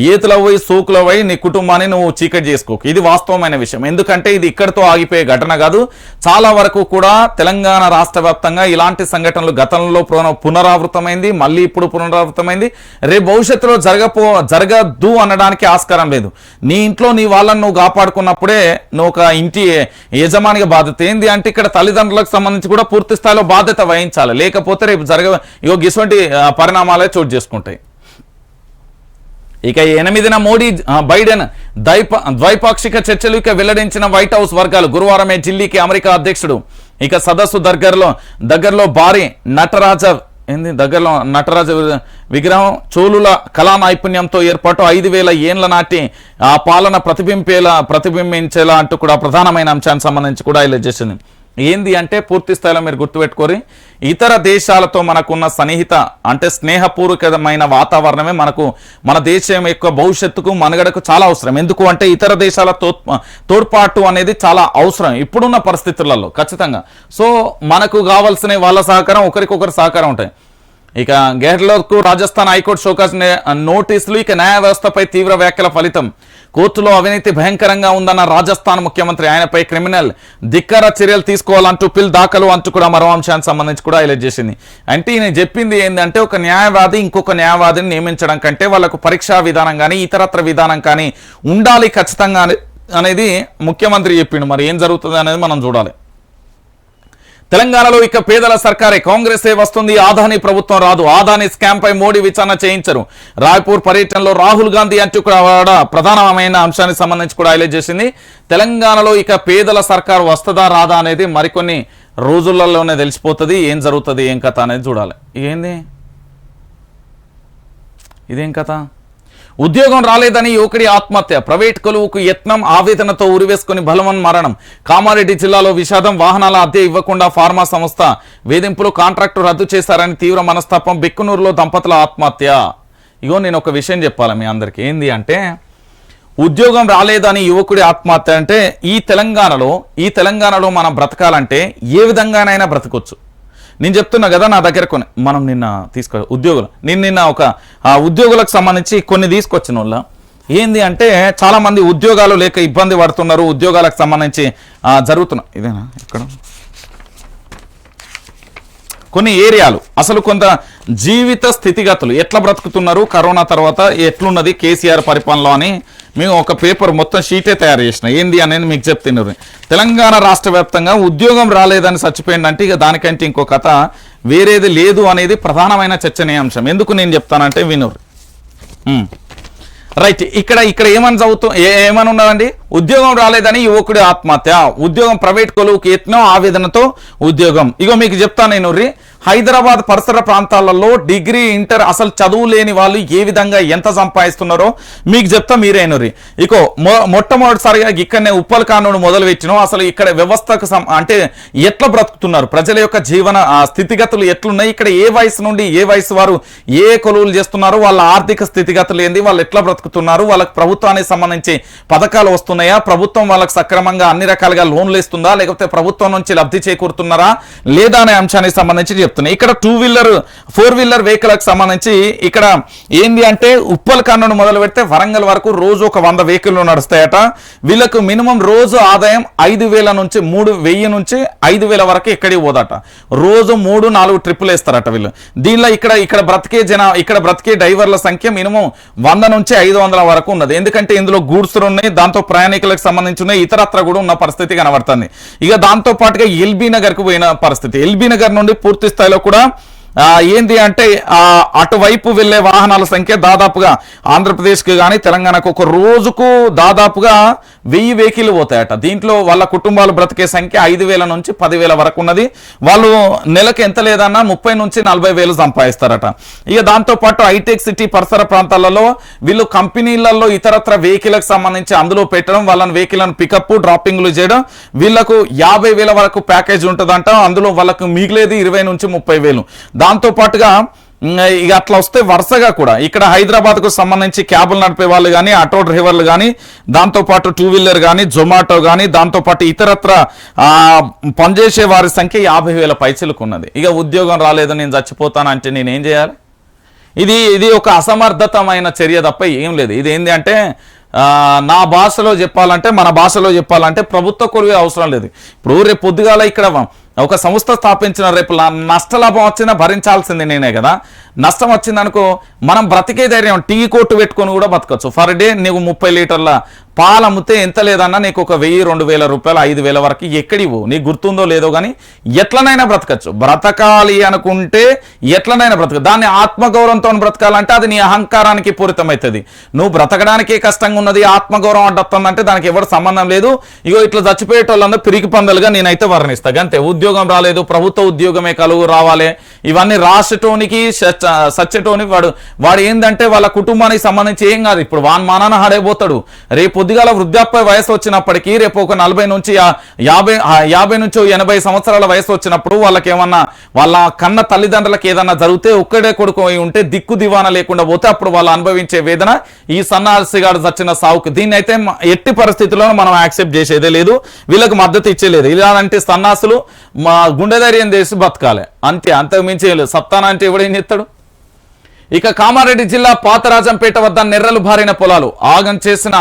ఏతులో పోయి సోకులో పోయి నీ కుటుంబాన్ని నువ్వు చీకటి చేసుకోకు. ఇది వాస్తవమైన విషయం. ఎందుకంటే ఇది ఇక్కడితో ఆగిపోయే ఘటన కాదు. చాలా వరకు కూడా తెలంగాణ రాష్ట్ర వ్యాప్తంగా ఇలాంటి సంఘటనలు గతంలో పునరావృతమైంది, మళ్ళీ ఇప్పుడు పునరావృతమైంది. రేపు భవిష్యత్తులో జరగద్దు అనడానికి ఆస్కారం లేదు. నీ ఇంట్లో నీ వాళ్ళని నువ్వు కాపాడుకున్నప్పుడే నువ్వు ఒక ఇంటి యజమానిగా బాధ్యత. ఏంది అంటే ఇక్కడ తల్లిదండ్రులకు సంబంధించి కూడా పూర్తి స్థాయిలో బాధ్యత వహించాలి. లేకపోతే రేపు ఇటువంటి పరిణామాలే చోటు చేసుకుంటాయి. ఇక 8న మోడీ బైడెన్ ద్వైపాక్షిక చర్చలు ఇక వెల్లడించిన వైట్ హౌస్ వర్గాలు. గురువారమే ఢిల్లీకి అమెరికా అధ్యక్షుడు ఇక సదస్సు దగ్గరలో భారీ నటరాజ ఏంది దగ్గరలో నటరాజ విగ్రహం చోళుల కళా నైపుణ్యంతో ఏర్పాటు 5000 ఏండ్ల నాటి ఆ పాలన ప్రతిబింబించేలా అంటూ కూడా ప్రధానమైన అంశానికి సంబంధించి కూడా హైలైట్ చేసింది. ఏంది అంటే పూర్తి స్థాయిలో మీరు గుర్తుపెట్టుకోరి, ఇతర దేశాలతో మనకున్న సన్నిహిత అంటే స్నేహపూర్వకమైన వాతావరణమే మన దేశం యొక్క భవిష్యత్తుకు మనుగడకు చాలా అవసరం. ఎందుకు అంటే ఇతర దేశాల తోడ్పాటు అనేది చాలా అవసరం ఇప్పుడున్న పరిస్థితులలో ఖచ్చితంగా. సో మనకు కావాల్సిన వాళ్ళ సహకారం, ఒకరికొకరు సహకారం ఉంటాయి. ఇక గెహ్లోట్కు రాజస్థాన్ హైకోర్టు షోకాజ్ నోటీసులు. ఇక న్యాయ వ్యవస్థపై తీవ్ర వ్యాఖ్యల ఫలితం. కోర్టులో అవినీతి భయంకరంగా ఉందన్న రాజస్థాన్ ముఖ్యమంత్రి, ఆయనపై క్రిమినల్ ధిక్కార చర్యలు తీసుకోవాలంటూ పిల్ దాఖలు అంటూ కూడా మరో అంశానికి సంబంధించి కూడా హైలైట్ చేసింది. అంటే నేను చెప్పింది ఏంటంటే ఒక న్యాయవాది ఇంకొక న్యాయవాదిని నియమించడం కంటే వాళ్ళకు పరీక్షా విధానం కానీ ఇతరత్ర విధానం కానీ ఉండాలి ఖచ్చితంగా అనేది ముఖ్యమంత్రి చెప్పిండు. మరి ఏం జరుగుతుంది అనేది మనం చూడాలి. తెలంగాణలో ఇక పేదల సర్కారే, కాంగ్రెసే వస్తుంది, ఆదాని ప్రభుత్వం రాదు. ఆదాని స్కామ్ పై మోడీ విచారణ చేయించరు. రాయ్పూర్ పర్యటనలో రాహుల్ గాంధీ అంటూ కూడా ప్రధానమైన అంశానికి సంబంధించి కూడా హైలైట్ చేసింది. తెలంగాణలో ఇక పేదల సర్కారు వస్తుందా రాదా అనేది మరికొన్ని రోజులలోనే తెలిసిపోతుంది. ఏం జరుగుతుంది ఏం కథ అనేది చూడాలి. ఇదేం కథ? ఉద్యోగం రాలేదని యువకుడి ఆత్మహత్య, ప్రైవేట్ కొలువుకు యత్నం, ఆవేదనతో ఉరివేసుకుని బలవన్ మరణం. కామారెడ్డి జిల్లాలో విషాదం, వాహనాల అద్దె ఇవ్వకుండా ఫార్మా సంస్థ వేధింపులు, కాంట్రాక్టు రద్దు చేశారని తీవ్ర మనస్తాపం. బిక్కునూరులో దంపతుల ఆత్మహత్య. నేను ఒక విషయం చెప్పాలి మీ అందరికీ. ఏంది అంటే ఉద్యోగం రాలేదని యువకుడి ఆత్మహత్య అంటే ఈ తెలంగాణలో మనం బ్రతకాలంటే ఏ విధంగానైనా బ్రతకొచ్చు. నేను చెప్తున్నా కదా, నా దగ్గర కొన్ని మనం నిన్న ఉద్యోగులు నిన్న ఒక ఉద్యోగులకు సంబంధించి కొన్ని తీసుకొచ్చిన వాళ్ళ ఏంది అంటే చాలామంది ఉద్యోగాలు లేక ఇబ్బంది పడుతున్నారు. ఉద్యోగాలకు సంబంధించి జరుగుతున్నా ఇదేనా ఇక్కడ కొన్ని ఏరియాలు అసలు కొంత జీవిత స్థితిగతులు ఎట్లా బ్రతుకుతున్నారు, కరోనా తర్వాత ఎట్లున్నది కేసీఆర్ పరిపాలనలో అని మేము ఒక పేపర్ మొత్తం షీటే తయారు చేసిన. ఏంది అనేది మీకు చెప్తున్నారు. తెలంగాణ రాష్ట్ర వ్యాప్తంగా ఉద్యోగం రాలేదని చచ్చిపోయిందంటే ఇక దానికంటే ఇంకో కథ వేరేది లేదు అనేది ప్రధానమైన చర్చనీయాంశం. ఎందుకు నేను చెప్తానంటే వినూరు రైట్. ఇక్కడ ఏమని ఉన్నదండి, ఉద్యోగం రాలేదని యువకుడి ఆత్మహత్య, ఉద్యోగం ప్రైవేట్ కొలువుకి యత్నం, ఆవేదనతో ఉద్యోగం. మీకు చెప్తాను నేను, హైదరాబాద్ పరిసర ప్రాంతాలలో డిగ్రీ ఇంటర్ అసలు చదువు లేని వాళ్ళు ఏ విధంగా ఎంత సంపాదిస్తున్నారో మీకు చెప్తా, మీరేనురి. మొట్టమొదటిసారిగా ఇక్కడనే ఉప్పల్ కానూను మొదలు పెట్టినాం. అసలు ఇక్కడ వ్యవస్థకు అంటే ఎట్లా బ్రతుకుతున్నారు, ప్రజల యొక్క జీవన స్థితిగతులు ఎట్లున్నాయి, ఇక్కడ ఏ వయసు నుండి ఏ వయసు వారు ఏ కొలువులు చేస్తున్నారు, వాళ్ళ ఆర్థిక స్థితిగతులు ఏంది, వాళ్ళు ఎట్లా బ్రతుకుతున్నారు, వాళ్ళకి ప్రభుత్వానికి సంబంధించి పథకాలు వస్తున్నాయా, ప్రభుత్వం వాళ్ళకి సక్రమంగా అన్ని రకాలుగా లోన్లు ఇస్తుందా, లేకపోతే ప్రభుత్వం నుంచి లబ్ధి చేకూరుతున్నారా లేదా అనే అంశానికి సంబంధించి ఇక్కడ 2-వీలర్ 4-వీలర్ వెహికల్కి సంబంధించి ఇక్కడ ఏంది అంటే ఉప్పల్ కన్నును మొదలు పెడితే వరంగల్ వరకు రోజు ఒక 100 వెహికల్లు నడుస్తాయట. వీళ్ళకు మినిమం రోజు ఆదాయం 5,000 నుంచి 3,000 నుంచి 5,000 వరకు ఎక్కడికి పోదట. రోజు 3-4 ట్రిప్పులు వేస్తారట వీళ్ళు. దీనిలో ఇక్కడ బ్రతికే డ్రైవర్ల సంఖ్య మినిమం 100 నుంచి 500 వరకు ఉన్నది. ఎందుకంటే ఇందులో గూడ్స్ ఉన్నాయి, దాంతో ప్రయాణికులకు సంబంధించిన ఇతరత్ర కూడా ఉన్న పరిస్థితి కనబడుతుంది. ఇక దాంతో పాటుగా ఎల్బీ నగర్కు పోయిన పరిస్థితి, ఎల్బీ నగర్ నుండి పూర్తి స్థాయిలో కూడా ఏంది అంటే అటువైపు వెళ్లే వాహనాల సంఖ్య దాదాపుగా ఆంధ్రప్రదేశ్కి కానీ తెలంగాణకు ఒక రోజుకు దాదాపుగా 1000 వెహికల్ పోతాయట. దీంట్లో వాళ్ళ కుటుంబాలు బ్రతికే సంఖ్య 5,000 నుంచి 10,000 వరకు ఉన్నది. వాళ్ళు నెలకు ఎంత లేదన్నా 30 నుంచి 40,000 సంపాదిస్తారట. ఇక దాంతోపాటు హైటెక్ సిటీ పరిసర ప్రాంతాలలో వీళ్ళు కంపెనీలలో ఇతరత్ర వెహికల్కి సంబంధించి అందులో పెట్టడం, వాళ్ళని వెహికల్ని పికప్ డ్రాపింగ్లు చేయడం, వీళ్లకు 50,000 వరకు ప్యాకేజ్ ఉంటుందంట. అందులో వాళ్ళకు మిగిలేది 20 నుంచి 30,000. దాంతో పాటుగా ఇక అట్లా వస్తే వరుసగా కూడా ఇక్కడ హైదరాబాద్కు సంబంధించి క్యాబులు నడిపే వాళ్ళు కానీ, ఆటో డ్రైవర్లు కానీ, దాంతోపాటు 2-వీలర్ కానీ, జొమాటో కానీ, దాంతోపాటు ఇతరత్ర పనిచేసే వారి సంఖ్య 50,000 పైసలకు ఉన్నది. ఇక ఉద్యోగం రాలేదు నేను చచ్చిపోతానంటే నేనేం చేయాలి? ఇది ఒక అసమర్థతమైన చర్య తప్ప ఏం లేదు. ఇది ఏంటి అంటే నా భాషలో చెప్పాలంటే, మన భాషలో చెప్పాలంటే ప్రభుత్వ కొలువే అవసరం లేదు. ఇప్పుడు రేపు పొద్దుగాల ఇక్కడ ఒక సంస్థ స్థాపించిన రేపు నష్టలాభం వచ్చినా భరించాల్సింది నేనే కదా. నష్టం వచ్చిందనుకో మనం బ్రతికే ధైర్యం టీ కొట్టు పెట్టుకొని కూడా బతకచ్చు. ఫర్ డే నీకు 30 లీటర్ల పాలు అమ్మితే ఎంత లేదన్నా నీకు ఒక 1000-2000 రూపాయలు 5000 వరకు ఎక్కడివు నీకు గుర్తుందో లేదో కానీ ఎట్లనైనా బ్రతకచ్చు. బ్రతకాలి అనుకుంటే ఎట్లనైనా బ్రతక. దాన్ని ఆత్మగౌరవంతో బ్రతకాలంటే అది నీ అహంకారానికి పూరితమవుతుంది. నువ్వు బ్రతకడానికే కష్టంగా ఉన్నది, ఆత్మగౌరవం అడ్డొస్తుందంటే దానికి ఎవరు సంబంధం లేదు. ఇగో ఇట్లా చచ్చిపోయేటోళ్ళందరూ పిరికి పందలుగా నేనైతే వర్ణిస్తా. అంతే. ఉద్యోగం రాలేదు, ప్రభుత్వ ఉద్యోగమే కలుగు రావాలి, ఇవన్నీ రాష్ట్రటోనికి సచ్చేటోనికి వాడు ఏంటంటే వాళ్ళ కుటుంబానికి సంబంధించి ఏం కాదు. ఇప్పుడు వాన్ మానాన హాడైపోతాడు. రేపు పొద్దుగాల వృద్ధాప్య వయసు వచ్చినప్పటికీ రేపు ఒక 40 నుంచి 50 నుంచి 80 సంవత్సరాల వయసు వచ్చినప్పుడు వాళ్ళకి ఏమన్నా వాళ్ళ కన్న తల్లిదండ్రులకు ఏదన్నా జరిగితే ఒక్కడే కొడుకు ఉంటే దిక్కు దివానా లేకుండా పోతే అప్పుడు వాళ్ళు అనుభవించే వేదన ఈ సన్నాసిగాడు చచ్చిన సావుకు. దీన్ని అయితే ఎట్టి పరిస్థితుల్లో మనం యాక్సెప్ట్ చేసేదే లేదు, వీళ్ళకి మద్దతు ఇచ్చేలేదు. ఇలాంటి సన్నాసులు మా గుండె ధైర్యం చేసి బతకాలి అంతే, అంతకు మించి సత్తాన అంటే ఎవడేం చేస్తాడు. ఇక కామారెడ్డి జిల్లా పాతరాజంపేట వద్ద నెర్రలు బారిన పొలాలు ఆగం చేసిన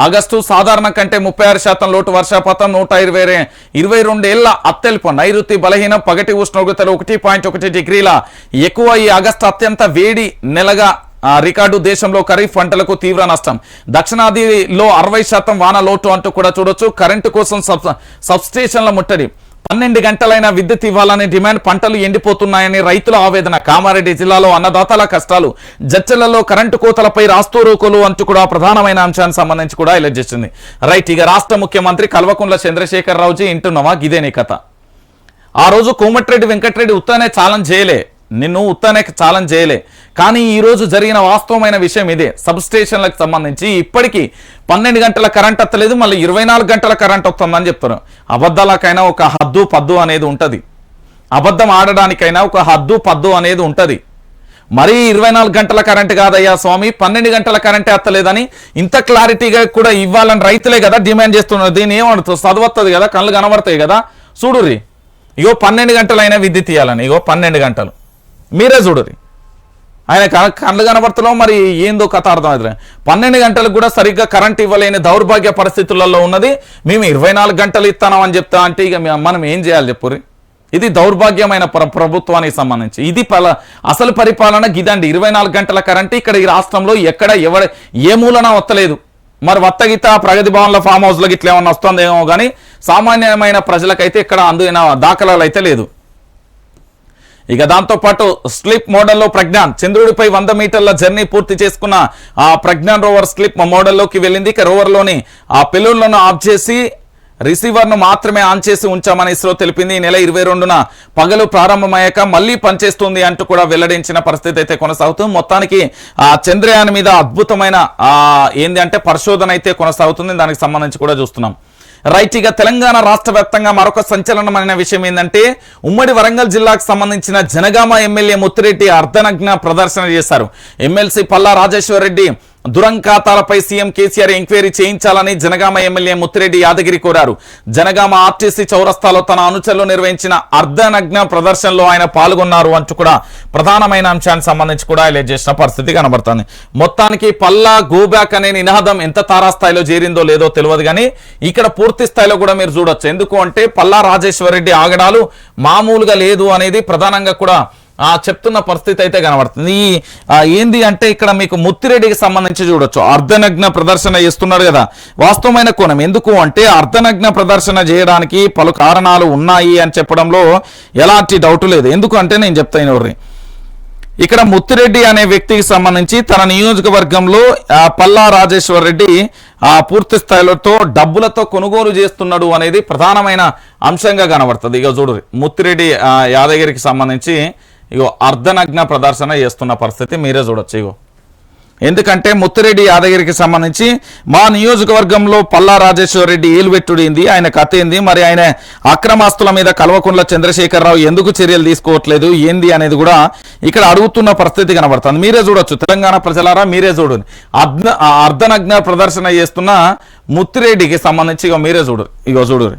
ఆగస్టు సాధారణ కంటే 36% లోటు వర్షపాతం 122 ఏళ్ల అత్తెల్పు నైరుతి బలహీనం పగటి ఉష్ణోగ్రతలు 1.1 డిగ్రీల ఎక్కువ. ఈ ఆగస్టు అత్యంత వేడి నెలగా రికార్డు. దేశంలో ఖరీఫ్ పంటలకు తీవ్ర నష్టం. దక్షిణాదిలో 60% వాన లోటు అంటూ కూడా చూడొచ్చు. కరెంటు కోసం సబ్స్టేషన్ల ముట్టడి. 12 గంటలైన విద్యుత్ ఇవ్వాలనే డిమాండ్. పంటలు ఎండిపోతున్నాయని రైతుల ఆవేదన. కామారెడ్డి జిల్లాలో అన్నదాతల కష్టాలు. జడ్చలలో కరెంటు కోతలపై రాస్తోరోకోలు అంటూ కూడా ప్రధానమైన అంశానికి సంబంధించి కూడా హైలైట్ చేసింది. రైట్. ఇక రాష్ట్ర ముఖ్యమంత్రి కల్వకుంట్ల చంద్రశేఖరరావుజీ ఇంటున్నావా గిదే నీ కథ. ఆ రోజు కోమటిరెడ్డి వెంకటరెడ్డి ఉత్తానే ఛాలెంజ్ చేయలే, నిన్ను ఉత్తానే ఛాలెంజ్ చేయలే. కానీ ఈ రోజు జరిగిన వాస్తవమైన విషయం ఇదే. సబ్ స్టేషన్లకు సంబంధించి ఇప్పటికీ 12 గంటల కరెంట్ వస్తలేదు, మళ్ళీ 24 గంటల కరెంట్ వస్తుందని చెప్తారు. అబద్ధాలకైనా ఒక హద్దు పద్దు అనేది ఉంటుంది. అబద్ధం ఆడడానికైనా ఒక హద్దు పద్దు అనేది ఉంటుంది. మరీ 24 గంటల కరెంట్ కాదయ్యా స్వామి, 12 గంటల కరెంటే వస్తలేదని ఇంత క్లారిటీగా కూడా ఇవ్వాలని రైతులే కదా డిమాండ్ చేస్తున్నారు. దీన్ని ఏమడుతుంది, చదవస్తుంది కదా, కళ్ళు కనబడతాయి కదా. చూడుర్రి, ఇగో 12 గంటలైనా విద్యుత్ ఇవ్వాలని, ఇగో 12 గంటలు మీరే చూడుర్రి. ఆయన కళ్ళు కనబడుతున్నావు, మరి ఏందో కథ అర్థమవుతుంది. 12 గంటలకు కూడా సరిగ్గా కరెంట్ ఇవ్వలేని దౌర్భాగ్య పరిస్థితులలో ఉన్నది. మేము 24 గంటలు ఇస్తామని చెప్తా అంటే ఇక మనం ఏం చేయాలి చెప్పుర్రి. ఇది దౌర్భాగ్యమైన ప్రభుత్వానికి సంబంధించి ఇది అసలు పరిపాలన గిదండి. 24 గంటల కరెంట్ ఇక్కడ ఈ రాష్ట్రంలో ఎక్కడ ఏ మూలన వస్తలేదు. మరి వత్తగిత ప్రగతి భవన్ల ఫామ్ హౌస్లకి ఇట్లా ఏమన్నా వస్తుందేమో కానీ సామాన్యమైన ప్రజలకైతే ఇక్కడ అందున దాఖలాలు అయితే లేదు. ఇక దాంతోపాటు స్లిప్ మోడల్లో ప్రజ్ఞాన్ చంద్రుడిపై 100 మీటర్ల జర్నీ పూర్తి చేసుకున్న ఆ ప్రజ్ఞాన్ రోవర్ స్లిప్ మోడల్లోకి వెళ్ళింది. ఇక రోవర్లోని ఆ పెలూన్లను ఆఫ్ చేసి రిసీవర్ను మాత్రమే ఆన్ చేసి ఉంచామని ఇస్రో తెలిపింది. ఈ నెల 22న పగలు ప్రారంభమయ్యాక మళ్లీ పనిచేస్తుంది అంటూ కూడా వెల్లడించిన పరిస్థితి అయితే కొనసాగుతుంది. మొత్తానికి ఆ చంద్రయాన్ మీద అద్భుతమైన ఏంది అంటే పరిశోధన అయితే కొనసాగుతుంది. దానికి సంబంధించి కూడా చూస్తున్నాం. రైట్. ఇక తెలంగాణ రాష్ట్ర వ్యాప్తంగా మరొక సంచలనమైన విషయం ఏంటంటే ఉమ్మడి వరంగల్ జిల్లాకు సంబంధించిన జనగామ ఎమ్మెల్యే ముత్తిరెడ్డి అర్ధనగ్న ప్రదర్శన చేశారు. ఎమ్మెల్సీ పల్లా రాజేశ్వర్ రెడ్డి దురంకాతాలపై సీఎం కేసీఆర్ ఎంక్వైరీ చేయించాలని జనగామ ఎమ్మెల్యే ముత్తిరెడ్డి యాదగిరి కోరారు. జనగామ ఆర్టీసీ చౌరస్తాలో తన అనుచరులు నిర్వహించిన అర్ధనగ్న ప్రదర్శనలో ఆయన పాల్గొన్నారు అంటూ కూడా ప్రధానమైన అంశానికి సంబంధించి కూడా హైలైట్ చేసిన పరిస్థితి కనబడుతుంది. మొత్తానికి పల్లా గోబ్యాక్ అనే నినాదం ఎంత తారాస్థాయిలో చేరిందో లేదో తెలియదు కానీ ఇక్కడ పూర్తి స్థాయిలో కూడా మీరు చూడొచ్చు. ఎందుకు అంటే పల్లా రాజేశ్వర్ రెడ్డి ఆగడాలు మామూలుగా లేదు అనేది ప్రధానంగా కూడా చెప్తున్న పరిస్థితి అయితే కనబడుతుంది. ఏంది అంటే ఇక్కడ మీకు ముత్తిరెడ్డికి సంబంధించి చూడొచ్చు. అర్ధనగ్న ప్రదర్శన చేస్తున్నాడు కదా, వాస్తవమైన కోణం. ఎందుకు అంటే అర్ధనగ్న ప్రదర్శన చేయడానికి పలు కారణాలు ఉన్నాయి అని చెప్పడంలో ఎలాంటి డౌట్ లేదు. ఎందుకు అంటే నేను చెప్తాను ఎవరి ఇక్కడ ముత్తిరెడ్డి అనే వ్యక్తికి సంబంధించి తన నియోజకవర్గంలో పల్లా రాజేశ్వర్ రెడ్డి పూర్తి స్థాయిలతో డబ్బులతో కొనుగోలు చేస్తున్నాడు అనేది ప్రధానమైన అంశంగా కనబడుతుంది. ఇక చూడు ముత్తిరెడ్డి యాదగిరికి సంబంధించి ఇగో అర్ధనగ్న ప్రదర్శన చేస్తున్న పరిస్థితి మీరే చూడొచ్చు. ఇగో ఎందుకంటే ముత్తిరెడ్డి యాదగిరికి సంబంధించి మా నియోజకవర్గంలో పల్లా రాజేశ్వర్ రెడ్డి ఏలుబెట్టుడింది, ఆయన కథ ఏంది, మరి ఆయన అక్రమాస్తుల మీద కల్వకుంట్ల చంద్రశేఖరరావు ఎందుకు చర్యలు తీసుకోవట్లేదు ఏంది అనేది కూడా ఇక్కడ అడుగుతున్న పరిస్థితి కనబడుతుంది. మీరే చూడొచ్చు. తెలంగాణ ప్రజలారా మీరే చూడండి. అర్ధనగ్న ప్రదర్శన చేస్తున్న ముత్తిరెడ్డికి సంబంధించి ఇగో మీరే ఇగో చూడు.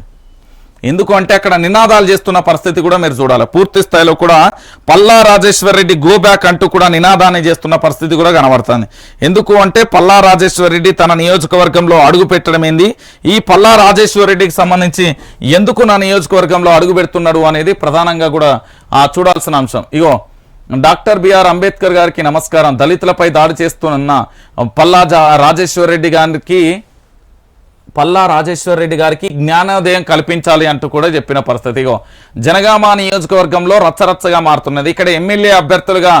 ఎందుకు అంటే అక్కడ నినాదాలు చేస్తున్న పరిస్థితి కూడా మీరు చూడాలి. పూర్తి స్థాయిలో కూడా పల్లా రాజేశ్వర్ రెడ్డి గో బ్యాక్ అంటూ కూడా నినాదాన్ని చేస్తున్న పరిస్థితి కూడా కనబడుతుంది. ఎందుకు అంటే పల్లా రాజేశ్వర్ రెడ్డి తన నియోజకవర్గంలో అడుగు పెట్టడం ఏంది, ఈ పల్లా రాజేశ్వర్ రెడ్డికి సంబంధించి ఎందుకు నా నియోజకవర్గంలో అడుగు పెడుతున్నాడు అనేది ప్రధానంగా కూడా చూడాల్సిన అంశం. ఇగో డాక్టర్ బిఆర్ అంబేద్కర్ గారికి నమస్కారం. దళితులపై దాడి చేస్తున్న పల్లా రాజేశ్వర్ రెడ్డి గారికి పల్లా రాజేశ్వర్ రెడ్డి గారికి జ్ఞానోదయం కల్పించాలి అంటూ కూడా చెప్పిన పరిస్థితిగో జనగామ నియోజకవర్గంలో రచ్చరచ్చగా మారుతున్నది. ఇక్కడ ఎమ్మెల్యే అభ్యర్థులుగా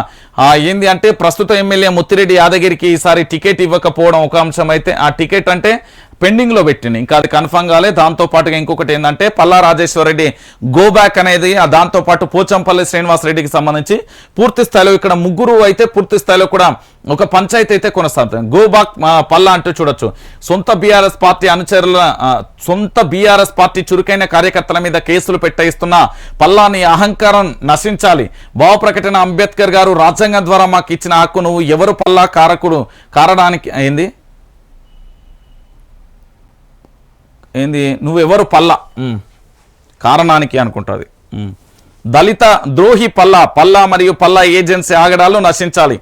ఏంది అంటే ప్రస్తుత ఎమ్మెల్యే ముత్తిరెడ్డి యాదగిరికి ఈసారి టికెట్ ఇవ్వకపోవడం ఒక అంశం అయితే, ఆ టికెట్ అంటే పెండింగ్ లో పెట్టింది, ఇంకా అది కన్ఫర్మ్ కాలే. దాంతో పాటుగా ఇంకొకటి ఏంటంటే పల్లా రాజేశ్వర్ రెడ్డి గో బ్యాక్ అనేది, దాంతో పాటు పోచంపల్లి శ్రీనివాస్ రెడ్డికి సంబంధించి పూర్తి స్థాయిలో ఇక్కడ ముగ్గురు అయితే పూర్తి స్థాయిలో కూడా ఒక పంచాయతీ అయితే కొనసాగుతుంది. గో బ్యాక్ పల్లా అంటూ చూడొచ్చు. సొంత బీఆర్ఎస్ పార్టీ అనుచరుల సొంత బీఆర్ఎస్ పార్టీ చురుకైన కార్యకర్తల మీద కేసులు పెట్టయిస్తున్న పల్లాని అహంకారం నశించాలి. భావ ప్రకటన అంబేద్కర్ గారు రాజ్యాంగం ద్వారా మాకు ఇచ్చిన హక్కు, నువ్వు ఎవరు పల్లా కారడానికి ఏంది నువ్వెవరు పల్లా కారణానికి అనుకుంటుంది. దళిత ద్రోహి పల్లా మరియు పల్లా ఏజెన్సీ ఆగడాలు నశించాలి.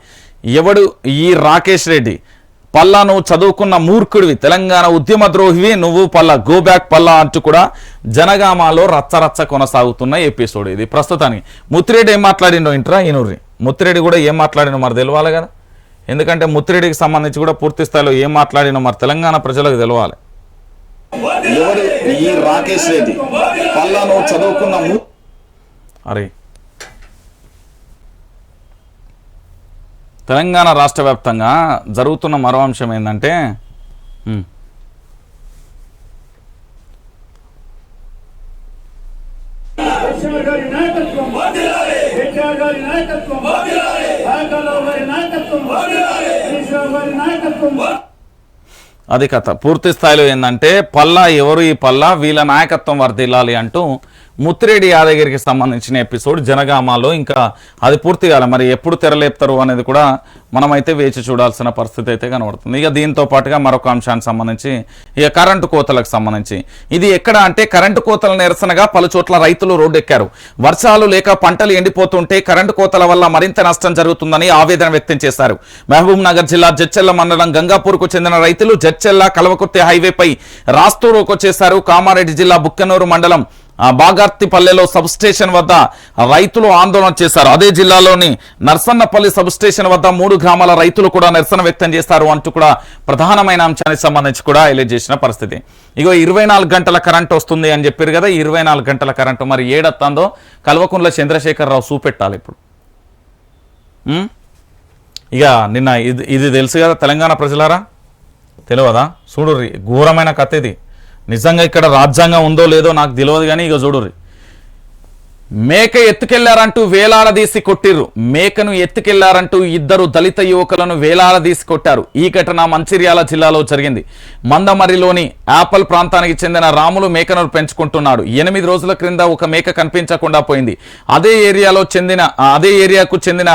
ఎవడు ఈ రాకేష్ రెడ్డి? పల్లా నువ్వు చదువుకున్న మూర్ఖుడివి, తెలంగాణ ఉద్యమ ద్రోహివి నువ్వు, పల్లా గో బ్యాక్ పల్లా అంటూ కూడా జనగామాలో రచ్చరచ్చ కొనసాగుతున్న ఎపిసోడ్ ఇది. ప్రస్తుతానికి ముత్తిరెడ్డి ఏం మాట్లాడిండో ఇంట్రా ఈనూరి, ముత్తిరెడ్డి కూడా ఏం మాట్లాడినో మరి తెలవాలి కదా, ఎందుకంటే ముత్తిరెడ్డికి సంబంధించి కూడా పూర్తి స్థాయిలో ఏం మాట్లాడినో మరి తెలంగాణ ప్రజలకు తెలవాలి. ఎవరు ఈ రాకేష్ రెడ్డి? పల్లా నువ్వు చదువుకున్న అరే తెలంగాణ రాష్ట్ర వ్యాప్తంగా జరుగుతున్న మరో అంశం ఏంటంటే అది కథ. పూర్తి స్థాయిలో ఏంటంటే పల్లా ఎవరు ఈ పల్లా, వీళ్ళ నాయకత్వం వర్ధిల్లాలి అంటూ ముత్తిరెడ్డి యాదగిరికి సంబంధించిన ఎపిసోడ్ జనగామాలో ఇంకా అది పూర్తి కాలే. మరి ఎప్పుడు తెరలేపుతారు అనేది కూడా మనమైతే వేచి చూడాల్సిన పరిస్థితి అయితే కనబడుతుంది. ఇక దీంతో పాటుగా మరొక అంశానికి సంబంధించి ఇక కరెంటు కోతలకు సంబంధించి ఇది ఎక్కడ అంటే కరెంటు కోతల నిరసనగా పలు చోట్ల రైతులు రోడ్డెక్కారు. వర్షాలు లేక పంటలు ఎండిపోతుంటే కరెంటు కోతల వల్ల మరింత నష్టం జరుగుతుందని ఆవేదన వ్యక్తం చేశారు. మహబూబ్ నగర్ జిల్లా జడ్చెల్ల మండలం గంగాపూర్కు చెందిన రైతులు జడ్చెల్ల కలవకుర్తి హైవేపై రాస్తూరోకు వచ్చేశారు. కామారెడ్డి జిల్లా బుక్కనూరు మండలం బాగార్తిపల్లెలో సబ్స్టేషన్ వద్ద రైతులు ఆందోళన చేశారు. అదే జిల్లాలోని నర్సన్నపల్లి సబ్స్టేషన్ వద్ద 3 గ్రామాల రైతులు కూడా నిరసన వ్యక్తం చేస్తారు అంటూ కూడా ప్రధానమైన అంశానికి సంబంధించి కూడా హైలైట్ చేసిన పరిస్థితి. ఇగో 24 గంటల కరెంట్ వస్తుంది అని చెప్పారు కదా, 24 గంటల కరెంటు మరి ఏడొస్తుందో కల్వకుంట్ల చంద్రశేఖరరావు చూపెట్టాలి ఇప్పుడు. ఇక నిన్న ఇది తెలుసు కదా తెలంగాణ ప్రజలారా, తెలియదా? చూడుర్రి ఘోరమైన కథ ఇది. నిజంగా ఇక్కడ రాజ్యాంగం ఉందో లేదో నాకు తెలియదు కానీ ఇక చూడుర్రి, మేక ఎత్తుకెళ్లారంటూ వేలాడదీసి కొట్టిర్రు. మేకను ఎత్తుకెళ్లారంటూ 2 దళిత యువకులను వేలాడదీసి కొట్టారు. ఈ ఘటన మంచిర్యాల జిల్లాలో జరిగింది. మందమర్రిలోని యాపల్ ప్రాంతానికి చెందిన రాములు మేకను పెంచుకుంటున్నాడు. 8 రోజుల క్రింద ఒక మేక కనిపించకుండా పోయింది. అదే ఏరియాకు చెందిన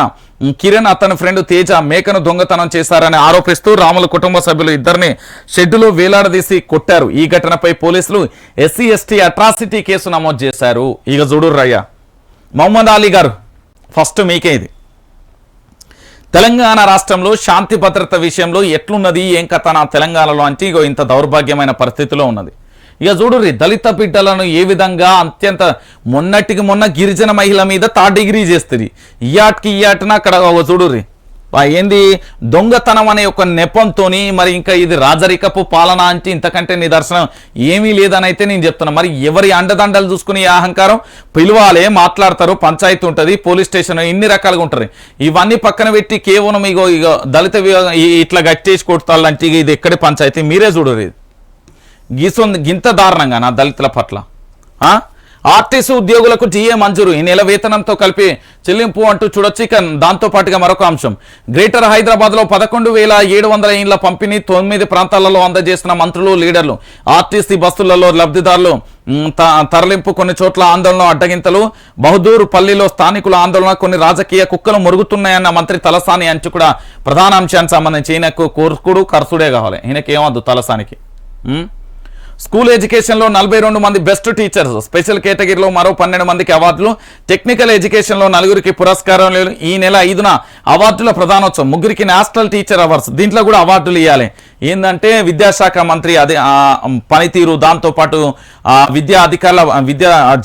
కిరణ్ అతని ఫ్రెండ్ తేజ మేకను దొంగతనం చేశారని ఆరోపిస్తూ రాముల కుటుంబ సభ్యులు 2 షెడ్డులో వేలాడదీసి కొట్టారు. ఈ ఘటనపై పోలీసులు SC ST అట్రాసిటీ కేసు నమోదు చేశారు. ఇక చూడుర్రయ్య మహమ్మద్ అలీ గారు, ఫస్ట్ మీకే ఇది. తెలంగాణ రాష్ట్రంలో శాంతి భద్రత విషయంలో ఎట్లున్నది ఏం కథ నా తెలంగాణలో అంటే ఇగో ఇంత దౌర్భాగ్యమైన పరిస్థితిలో ఉన్నది. ఇక చూడుర్రి దళిత బిడ్డలను ఏ విధంగా అత్యంత మొన్నటికి మొన్న గిరిజన మహిళ మీద 3rd డిగ్రీ చేస్తుంది. ఇయాటిన అక్కడ చూడుర్రి ఏంది దొంగతనం అనే ఒక నెపంతో మరి ఇంకా ఇది రాజరికపు పాలన అంటే ఇంతకంటే నిదర్శనం ఏమీ లేదని అయితే నేను చెప్తున్నా. మరి ఎవరి అండదండలు చూసుకుని అహంకారం పిలవాలే, మాట్లాడతారు, పంచాయతీ ఉంటుంది, పోలీస్ స్టేషన్, ఇన్ని రకాలుగా ఉంటారు. ఇవన్నీ పక్కన పెట్టి కేవలం ఇగో దళిత ఇట్లా గట్టేసి కొడతాలంటే ఇది ఎక్కడి పంచాయతీ మీరే చూడరు. గింత దారుణంగా నా దళితుల పట్ల ఆర్టీసీ ఉద్యోగులకు GA మంజూరు, ఈ నెల వేతనంతో కలిపి చెల్లింపు అంటూ చూడొచ్చు. ఇక దాంతో పాటుగా మరొక అంశం, గ్రేటర్ హైదరాబాద్ లో 11,700 ఇండ్ల పంపిణీ 9 ప్రాంతాలలో అందజేసిన మంత్రులు లీడర్లు. ఆర్టీసీ బస్సులలో లబ్ధిదారులు తరలింపు, కొన్ని చోట్ల ఆందోళన అడ్డగింతలు. బహదూర్ పల్లిలో స్థానికుల ఆందోళన, కొన్ని రాజకీయ కుక్కలు మురుగుతున్నాయన్న మంత్రి తలసాని అంటూ కూడా ప్రధాన అంశానికి సంబంధించి ఈయనకు కోర్కుడు ఖర్చుడే కావాలి, ఈయనకి ఏమద్దు తలసానికి. స్కూల్ ఎడ్యుకేషన్లో 42 మంది బెస్ట్ టీచర్స్, స్పెషల్ కేటగిరీలో మరో 12 మందికి అవార్డులు, టెక్నికల్ ఎడ్యుకేషన్లో 4 పురస్కారాలు. ఈ నెల 5న అవార్డుల ప్రధానోత్సవం, 3 నేషనల్ టీచర్ అవార్డ్స్, దీంట్లో కూడా అవార్డులు ఇవ్వాలి. ఏంటంటే విద్యాశాఖ మంత్రి అదే పనితీరు, దాంతోపాటు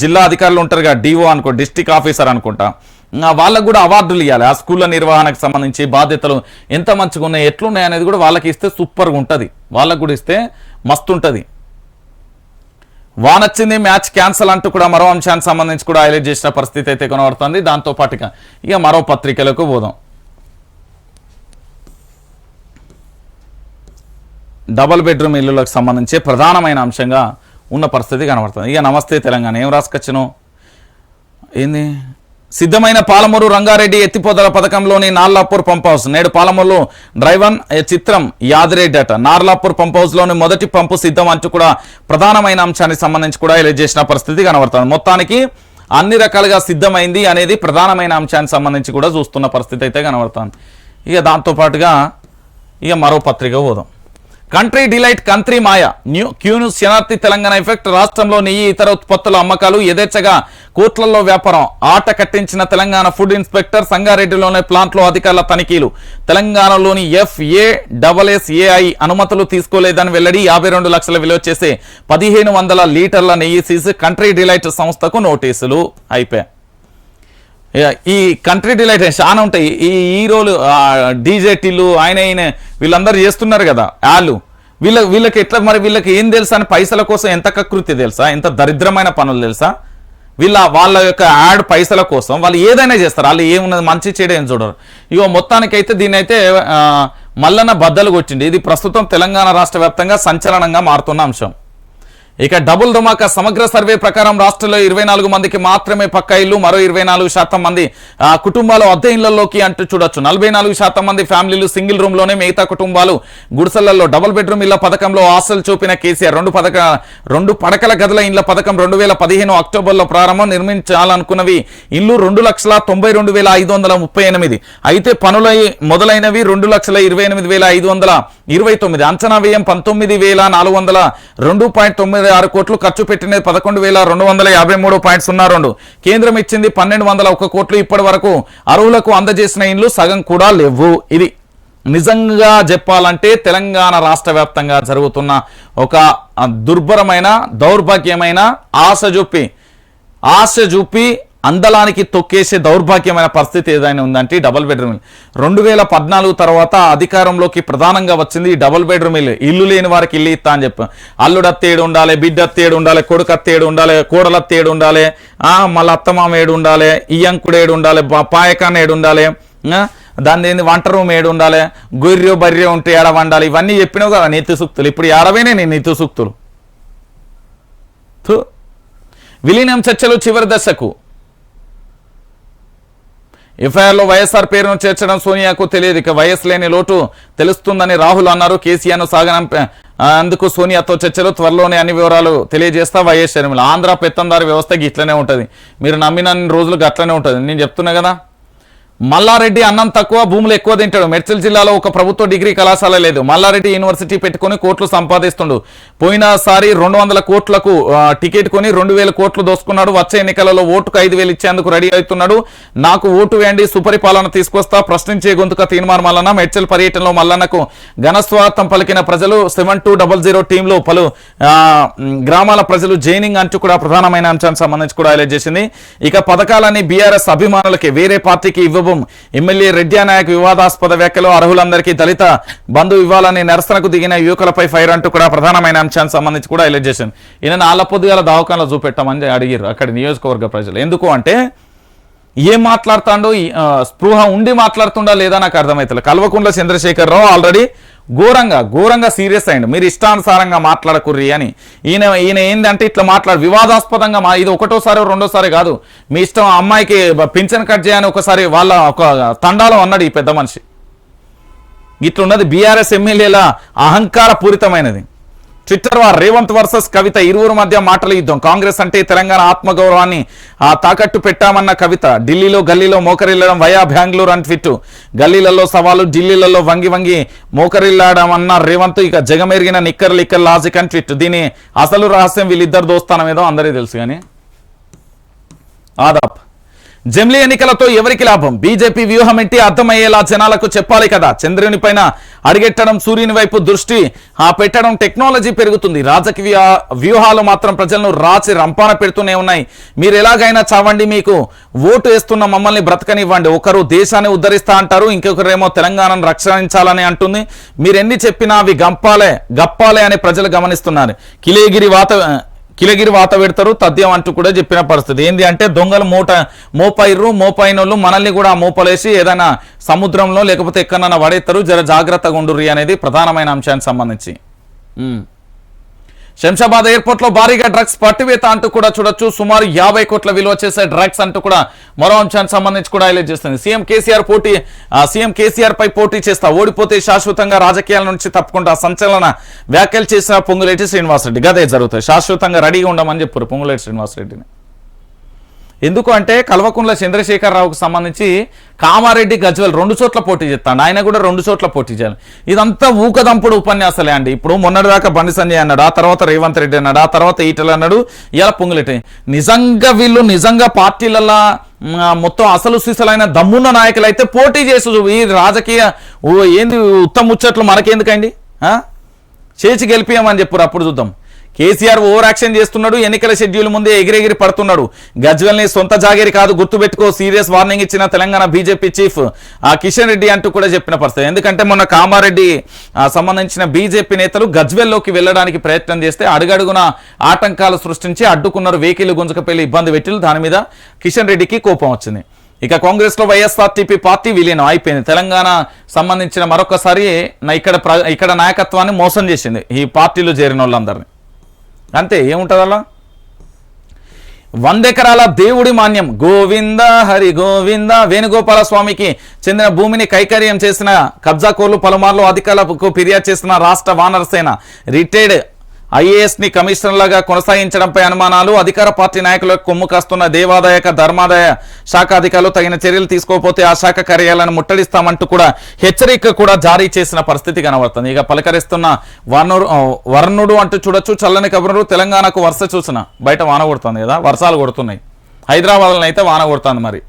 జిల్లా అధికారులు ఉంటారు కదా, DO అనుకో, డిస్ట్రిక్ట్ ఆఫీసర్ అనుకుంటా, వాళ్ళకు కూడా అవార్డులు ఇవ్వాలి. ఆ స్కూళ్ళ నిర్వహణకు సంబంధించి బాధ్యతలు ఎంత మంచిగా ఉన్నాయి, ఎట్లున్నాయి అనేది కూడా వాళ్ళకి ఇస్తే సూపర్గా ఉంటుంది, వాళ్ళకు కూడా ఇస్తే మస్తు ఉంటుంది. వానొచ్చింది మ్యాచ్ క్యాన్సల్ అంటూ కూడా మరో అంశానికి సంబంధించి కూడా హైలైట్ చేసిన పరిస్థితి అయితే కనబడుతుంది. దాంతో పాటుగా ఇక మరో పత్రికలకు పోదాం. డబుల్ బెడ్రూమ్ ఇల్లులకు సంబంధించి ప్రధానమైన అంశంగా ఉన్న పరిస్థితి కనబడుతుంది. ఇక నమస్తే తెలంగాణ ఏం రాసుకొచ్చును ఏంది, సిద్ధమైన పాలమూరు రంగారెడ్డి ఎత్తిపోతల పథకంలోని నార్లాపూర్ పంప్ హౌస్. నేడు పాలమూరులో డ్రైవన్ చిత్రం యాదిరెడ్డి అట. నార్లాపూర్ పంప్ హౌస్ లోని మొదటి పంపు సిద్ధం అంటూ కూడా ప్రధానమైన అంశానికి సంబంధించి కూడా హైలైట్ చేసిన పరిస్థితి కనబడుతుంది. మొత్తానికి అన్ని రకాలుగా సిద్ధమైంది అనేది ప్రధానమైన అంశానికి సంబంధించి కూడా చూస్తున్న పరిస్థితి అయితే కనబడుతుంది. ఇక దాంతోపాటుగా ఇక మరో పత్రిక పోదాం. కంట్రీ డిలైట్ కంట్రీ మాయ క్యూను శనార్థి తెలంగాణ ఎఫెక్ట్. రాష్ట్రంలో నెయ్యి ఇతర ఉత్పత్తుల అమ్మకాలు యథేచ్ఛగా కోట్లలో వ్యాపారం. ఆట కట్టించిన తెలంగాణ ఫుడ్ ఇన్స్పెక్టర్. సంగారెడ్డిలోని ప్లాంట్లో అధికారుల తనిఖీలు. తెలంగాణలోని FASSAI అనుమతులు తీసుకోలేదని వెల్లడి. 52 లక్షల విలువ చేసే 1500 లీటర్ల నెయ్యి సీజ్. కంట్రీ డిలైట్ సంస్థకు నోటీసులు. అయిపోయాయి. ఈ కంట్రీ డిలైట్ చాలా ఉంటాయి. ఈ హీరోలు డీజేటీలు ఆయన వీళ్ళందరూ చేస్తున్నారు కదా వాళ్ళు. వీళ్ళకి ఎట్లా మరి వీళ్ళకి ఏం తెలుసా అని పైసల కోసం ఎంత కకృతి తెలుసా, ఎంత దరిద్రమైన పనులు తెలుసా. వాళ్ళ యొక్క యాడ్ పైసల కోసం వాళ్ళు ఏదైనా చేస్తారు. వాళ్ళు ఏమున్నది మంచి చెడు ఏం చూడరు. ఇగో మొత్తానికైతే దీన్ని అయితే మల్లన్న బద్దలు కొట్టింది. ఇది ప్రస్తుతం తెలంగాణ రాష్ట్ర వ్యాప్తంగా సంచలనంగా మారుతున్న అంశం. ఇక డబుల్ ధమాకా సమగ్ర సర్వే ప్రకారం రాష్ట్రంలో 24 మందికి మాత్రమే పక్కా ఇల్లు. మరో 24% మంది కుటుంబాలు అద్దె ఇళ్లలోకి అంటూ చూడొచ్చు. 44% మంది ఫ్యామిలీలు సింగిల్ రూమ్ లోనే, మిగతా కుటుంబాలు గుడిసెలలో. డబుల్ బెడ్రూమ్ ఇళ్ల పథకంలో ఆశలు చూపిన కేసీఆర్. 2 పడకల గదుల ఇళ్ల పథకం 2015 అక్టోబర్లో ప్రారంభం. నిర్మించాలనుకున్నవి ఇల్లు 2,92,538. అయితే పనులు మొదలైనవి 2,28,529. అంచనా వ్యయం 19,402.96 కోట్లు. ఖర్చు పెట్టినది 11,253.02. కేంద్రం ఇచ్చింది 1,201 కోట్లు. ఇప్పటి వరకు అర్హులకు అందజేసిన ఇండ్లు సగం కూడా లేవు. ఇది నిజంగా చెప్పాలంటే తెలంగాణ రాష్ట్ర వ్యాప్తంగా జరుగుతున్న ఒక దుర్భరమైన దౌర్భాగ్యమైన ఆశ చూపి అందలానికి తొక్కేసే దౌర్భాగ్యమైన పరిస్థితి ఏదైనా ఉందంటే డబుల్ బెడ్రూమ్ ఇల్లు. 2014 తర్వాత అధికారంలోకి ప్రధానంగా వచ్చింది ఈ డబుల్ బెడ్రూమ్ ఇల్లు లేని వారికి ఇల్లు ఇస్తా అని చెప్పి. అల్లుడత్తేడు ఉండాలి, బిడ్డత్తేడు ఉండాలి, కొడుకత్తేడు ఉండాలి, కోడలత్తేడు ఉండాలి, మళ్ళీ అత్తమామ ఏడు ఉండాలి, ఇయ్యంకుడు ఏడు ఉండాలి, పాయకాన్ ఏడు ఉండాలి, దాని ఏంది వంట రూమ్ ఏడు ఉండాలి, గొర్రె బర్రె ఉంటే ఏడ వండాలి. ఇవన్నీ చెప్పినావు కదా నీతి సూక్తులు. ఇప్పుడు ఏడవైనా నేను నీతి సూక్తులు. విలీనం చర్చలు చివరి దశకు. ఎఫ్ఐఆర్లో వైఎస్ఆర్ పేరును చేర్చడం సోనియాకు తెలియదు. ఇక వైఎస్ లేని లోటు తెలుస్తుందని రాహుల్ అన్నారు. కేసీఆర్ను అందుకు సోనియాతో చర్చలు. త్వరలోనే అన్ని వివరాలు తెలియజేస్తా వైఎస్ షర్మిల. ఆంధ్ర పెత్తందారి వ్యవస్థకి ఇట్లనే ఉంటుంది. మీరు నమ్మిన రోజులకు అట్లనే ఉంటుంది. నేను చెప్తున్నా కదా. మల్లారెడ్డి అన్నం తక్కువ భూములు ఎక్కువ తింటాడు. మెడ్చల్ జిల్లాలో ఒక ప్రభుత్వ డిగ్రీ కళాశాల లేదు. మల్లారెడ్డి యూనివర్సిటీ పెట్టుకుని కోట్లు సంపాదిస్తుండు. పోయినసారి 200 కోట్లకు టికెట్ కొని 2,000 కోట్లు దోసుకున్నాడు. వచ్చే ఎన్నికలలో ఓటుకు 5,000 ఇచ్చేందుకు రెడీ అవుతున్నాడు. నాకు ఓటు వేయండి, సుపరిపాలన తీసుకొస్తా, ప్రశ్నించే గొంతుక తీర్మానం మల్లన్న. మెడ్చల్ పర్యటనలో మల్లన్నకు ఘనస్వాగతం పలికిన ప్రజలు. 7200 టీంలో పలు గ్రామాల ప్రజలు జైనింగ్ అంటూ కూడా ప్రధానమైన అంశానికి సంబంధించి కూడా హైలైట్ చేసింది. ఇక పథకాలని బీఆర్ఎస్ అభిమానులకి వేరే పార్టీకి ఇవ్వ. ఎమ్మెల్యే రెడ్డి నాయక్ వివాదాస్పద వ్యాఖ్యలు. అర్హులందరికీ దళిత బంధు ఇవ్వాలని నిరసనకు దిగిన యువకులపై ఫైర్ అంటూ కూడా ప్రధానమైన అంశానికి సంబంధించి కూడా హైలైట్ చేసింది. ఈయన 4 పొద్దుగాల దవాఖానలో చూపెట్టామని అడిగారు అక్కడి నియోజకవర్గ ప్రజలు. ఎందుకు అంటే ఏం మాట్లాడుతాడో స్పృహ ఉండి మాట్లాడుతుండా లేదా నాకు అర్థమవుతుంది. కల్వకుంట్ల చంద్రశేఖరరావు ఆల్రెడీ ఘోరంగా సీరియస్ అయ్యిండు. మీరు ఇష్టానుసారంగా మాట్లాడకుర్రి అని. ఈయన ఏంటంటే ఇట్లా వివాదాస్పదంగా ఇది ఒకటోసారి రెండోసారి కాదు. మీ ఇష్టం, అమ్మాయికి పింఛన్ కట్ చేయని ఒకసారి వాళ్ళ ఒక తండాలో అన్నాడు ఈ పెద్ద మనిషి. ఇట్లున్నది బీఆర్ఎస్ ఎమ్మెల్యేల అహంకార పూరితమైనది. ట్విట్టర్ వార్ రేవంత్ వర్సెస్ కవిత. ఇరువురు మధ్య మాటల యుద్ధం. కాంగ్రెస్ అంటే తెలంగాణ ఆత్మగౌరవాన్ని తాకట్టు పెట్టామన్న కవిత. ఢిల్లీలో గల్లీలో మోకరిల్లడం వయా బెంగళూరు అని ట్విట్. గల్లీలలో సవాలు, ఢిల్లీలలో వంగి మోకరిల్లాడం అన్న రేవంత్. ఇక జగమెరిగిన నిక్కర్ లాజిక్ అని ట్విట్. దీని అసలు రహస్యం వీళ్ళిద్దరు దోస్తానం ఏదో అందరికీ తెలుసు. కానీ ఆదాప్ జమిలీ ఎన్నికలతో ఎవరికి లాభం? బీజేపీ వ్యూహం ఏంటి అర్థమయ్యేలా జనాలకు చెప్పాలి కదా. చంద్రుని పైన అడిగెట్టడం, సూర్యుని వైపు దృష్టి పెట్టడం, టెక్నాలజీ పెరుగుతుంది. రాజకీయ వ్యూహాలు మాత్రం ప్రజలను రాచి రంపాన పెడుతూనే ఉన్నాయి. మీరు ఎలాగైనా చావండి, మీకు ఓటు వేస్తున్న మమ్మల్ని బ్రతకనివ్వండి. ఒకరు దేశాన్ని ఉద్ధరిస్తా అంటారు, ఇంకొకరేమో తెలంగాణను రక్షించాలని అంటుంది. మీరెన్ని చెప్పినా అవి గప్పాలే అని ప్రజలు గమనిస్తున్నారు. కిలగిరి వాత పెడతారు తథ్యం అంటూ కూడా చెప్పిన పరిస్థితి. ఏంది అంటే దొంగలు మోపైనోళ్ళు మనల్ని కూడా మోపలేసి ఏదైనా సముద్రంలో లేకపోతే ఎక్కడన్నా పడేస్తారు, జర జాగ్రత్తగా ఉండుర్రి అనేది ప్రధానమైన అంశానికి సంబంధించి. శంషాబాద్ ఎయిర్పోర్ట్ లో భారీగా డ్రగ్స్ పట్టివేత అంటూ కూడా చూడొచ్చు. సుమారు 50 కోట్ల విలువ చేసే డ్రగ్స్ అంటూ కూడా మరో అంశానికి సంబంధించి కూడా హైలైట్ చేస్తుంది. సీఎం కేసీఆర్ పై పోటీ చేస్తా, ఓడిపోతే శాశ్వతంగా రాజకీయాల నుంచి తప్పుకుంటా సంచలన వ్యాఖ్యలు చేసిన పొంగులేటి శ్రీనివాసరెడ్డి. గదే జరుగుతాయి, శాశ్వతంగా రెడీగా ఉండమని చెప్పారు పొంగులేటి శ్రీనివాసరెడ్డిని. ఎందుకు అంటే కల్వకుంట్ల చంద్రశేఖరరావుకు సంబంధించి కామారెడ్డి గజ్వెల్ 2 చోట్ల పోటీ చేస్తాడు, ఆయన కూడా 2 చోట్ల పోటీ చేయాలి. ఇదంతా ఊకదంపుడు ఉపన్యాసాలే అండి. ఇప్పుడు మొన్నటిదాకా బండి సంజయ్ అన్నాడు, ఆ తర్వాత రేవంత్ రెడ్డి అన్నాడు, ఆ తర్వాత ఈటల అన్నాడు, ఇలా పొంగులేటి. నిజంగా పార్టీలలో మొత్తం అసలు సిసలైన దమ్మున్న నాయకులు అయితే పోటీ చేసు. ఈ రాజకీయ ఏంది ఉత్తమ ముచ్చట్లు మనకెందుకండి, చేసి గెలిపియమని చెప్పారు, అప్పుడు చూద్దాం. కేసీఆర్ ఓవర్ యాక్షన్ చేస్తున్నాడు, ఎన్నికల షెడ్యూల్ ముందే ఎగిరెగిరి పడుతున్నాడు. గజ్వెల్ని సొంత జాగీరి కాదు, గుర్తుపెట్టుకో, సీరియస్ వార్నింగ్ ఇచ్చిన తెలంగాణ బీజేపీ చీఫ్ కిషన్ రెడ్డి అంటూ కూడా చెప్పిన పరిస్థితి. ఎందుకంటే మొన్న కామారెడ్డి సంబంధించిన బీజేపీ నేతలు గజ్వెల్లోకి వెళ్ళడానికి ప్రయత్నం చేస్తే అడుగడుగున ఆటంకాలు సృష్టించి అడ్డుకున్నారు, వెహికల్ గుంజకపెళ్లి ఇబ్బంది పెట్టిలు. దాని మీద కిషన్ రెడ్డికి కోపం వచ్చింది. ఇక కాంగ్రెస్ లో వైఎస్ఆర్టీపీ పార్టీ విలీనం అయిపోయింది. తెలంగాణ సంబంధించిన మరొకసారి ఇక్కడ నాయకత్వాన్ని మోసం చేసింది ఈ పార్టీలో చేరిన వాళ్ళందరినీ. అంతే, ఏముంటుంది అలా. 100 ఎకరాల దేవుడి మాన్యం గోవింద హరి గోవింద. వేణుగోపాల స్వామికి చెందిన భూమిని కైకర్యం చేసిన కబ్జాకోర్లు పలుమార్లు అధికారులకు ఫిర్యాదు చేసిన రాష్ట్ర వానర సేన రిటైర్డ్ IAS ని కమిషనర్లుగా కొనసాగించడంపై అనుమానాలు. అధికార పార్టీ నాయకులకు కొమ్ము కాస్తున్న దేవాదాయ ధర్మాదాయ శాఖ అధికారులు తగిన చర్యలు తీసుకోకపోతే ఆ శాఖ కార్యాలయాలను ముట్టడిస్తామంటూ కూడా హెచ్చరిక కూడా జారీ చేసిన పరిస్థితి కనబడుతుంది. ఇక పలకరిస్తున్న వర్ణుడు అంటూ చూడొచ్చు. చల్లని కబురు, తెలంగాణకు వర్ష సూచన. బయట వాన కొడుతుంది కదా, వర్షాలు కొడుతున్నాయి. హైదరాబాద్లో అయితే వాన కొడుతుంది. మరి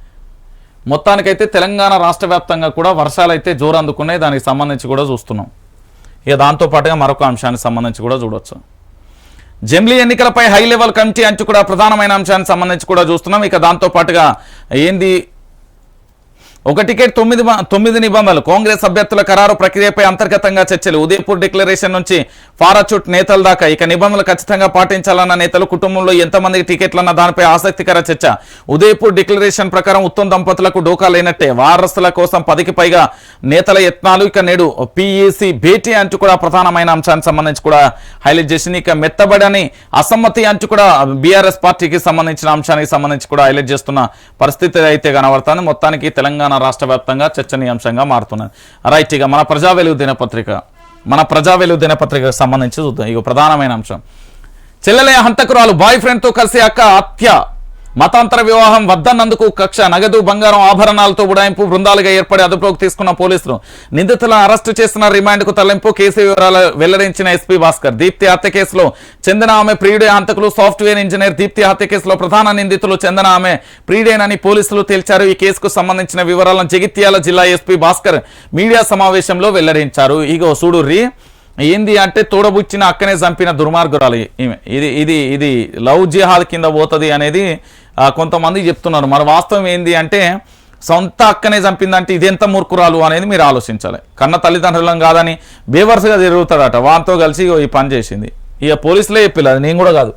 మొత్తానికైతే తెలంగాణ రాష్ట్ర వ్యాప్తంగా కూడా వర్షాలు అయితే జోరు అందుకున్నాయి. దానికి సంబంధించి కూడా చూస్తున్నాం. ఇక దాంతోపాటుగా మరొక అంశానికి సంబంధించి కూడా చూడొచ్చు. జమిలీ ఎన్నికలపై హై లెవెల్ కమిటీ అంటూ కూడా ప్రధానమైన అంశానికి సంబంధించి కూడా చూస్తున్నాం. ఇక దాంతోపాటుగా ఏంది, ఒక టికెట్ 9 నిబంధనలు. కాంగ్రెస్ అభ్యర్థుల ఖరారు ప్రక్రియపై అంతర్గతంగా చర్చలు. ఉదయపూర్ డిక్లరేషన్ నుంచి ఫారాచూట్ నేతల దాకా ఇక నిబంధనలు ఖచ్చితంగా పాటించాలన్న నేతలు, కుటుంబంలో ఎంతమందికి టికెట్లన్న దానిపై ఆసక్తికర చర్చ. ఉదయపూర్ డిక్లరేషన్ ప్రకారం ఉత్తమ్ దంపతులకు డోకా లేనట్టే. వారసుల కోసం 10కి పైగా నేతల యత్నాలు. ఇక నేడు PEC భేటీ అంటూ కూడా ప్రధానమైన అంశానికి సంబంధించి కూడా హైలైట్ చేసింది. ఇక మెత్తబడని అసమ్మతి అంటూ కూడా BRS పార్టీకి సంబంధించిన అంశానికి సంబంధించి కూడా హైలైట్ చేస్తున్న పరిస్థితి అయితే కనబడుతుంది. మొత్తానికి తెలంగాణ రాష్ట్ర వ్యాప్తంగా చర్చనీయాంశంగా మారుతున్నది. రైట్, ఇక మన ప్రజా వెలుగు దినపత్రికకు సంబంధించి చూద్దాం. ఇక ప్రధానమైన అంశం, చెల్లెలే హంతకురాలు బాయ్ ఫ్రెండ్ తో కలిసి అక్క హత్య. మతాంతర వివాహం వద్దన్నందుకు కక్ష. నగదు బంగారం ఆభరణాలతో ఉడాయింపు. బృందాలుగా ఏర్పడి అదుపులోకి తీసుకున్న పోలీసులు. నిందితులను అరెస్టు చేసిన, రిమాండ్కు తరలింపు. కేసు వివరాలు వెల్లడించిన SP భాస్కర్. దీప్తి హత్య కేసులో చెందిన ఆమె ప్రియుడే హంతకులు. సాఫ్ట్వేర్ ఇంజనీర్ దీప్తి హత్య కేసులో ప్రధాన నిందితులు చెందిన ఆమె ప్రియుడేనని పోలీసులు తేల్చారు. ఈ కేసుకు సంబంధించిన వివరాలను జగిత్యాల జిల్లా SP భాస్కర్ మీడియా సమావేశంలో వెల్లడించారు. ఇగో చూడుర్రి, ఏంది అంటే తోడబుచ్చిన అక్కనే చంపిన దుర్మార్గురాలు ఈమె. ఇది లవ్ జిహాద్ కింద పోతుంది అనేది కొంతమంది చెప్తున్నారు. మరి వాస్తవం ఏంది అంటే సొంత అక్కనే చంపిందంటే ఇదెంత మూర్ఖురాలు అనేది మీరు ఆలోచించాలి. కన్న తల్లిదండ్రులను కాదని బేవర్స్గా తిరుగుతాడట, వాంతో కలిసి ఈ పని చేసింది. ఇక పోలీసులే చెప్పిల్లు, అది నేను కూడా కాదు,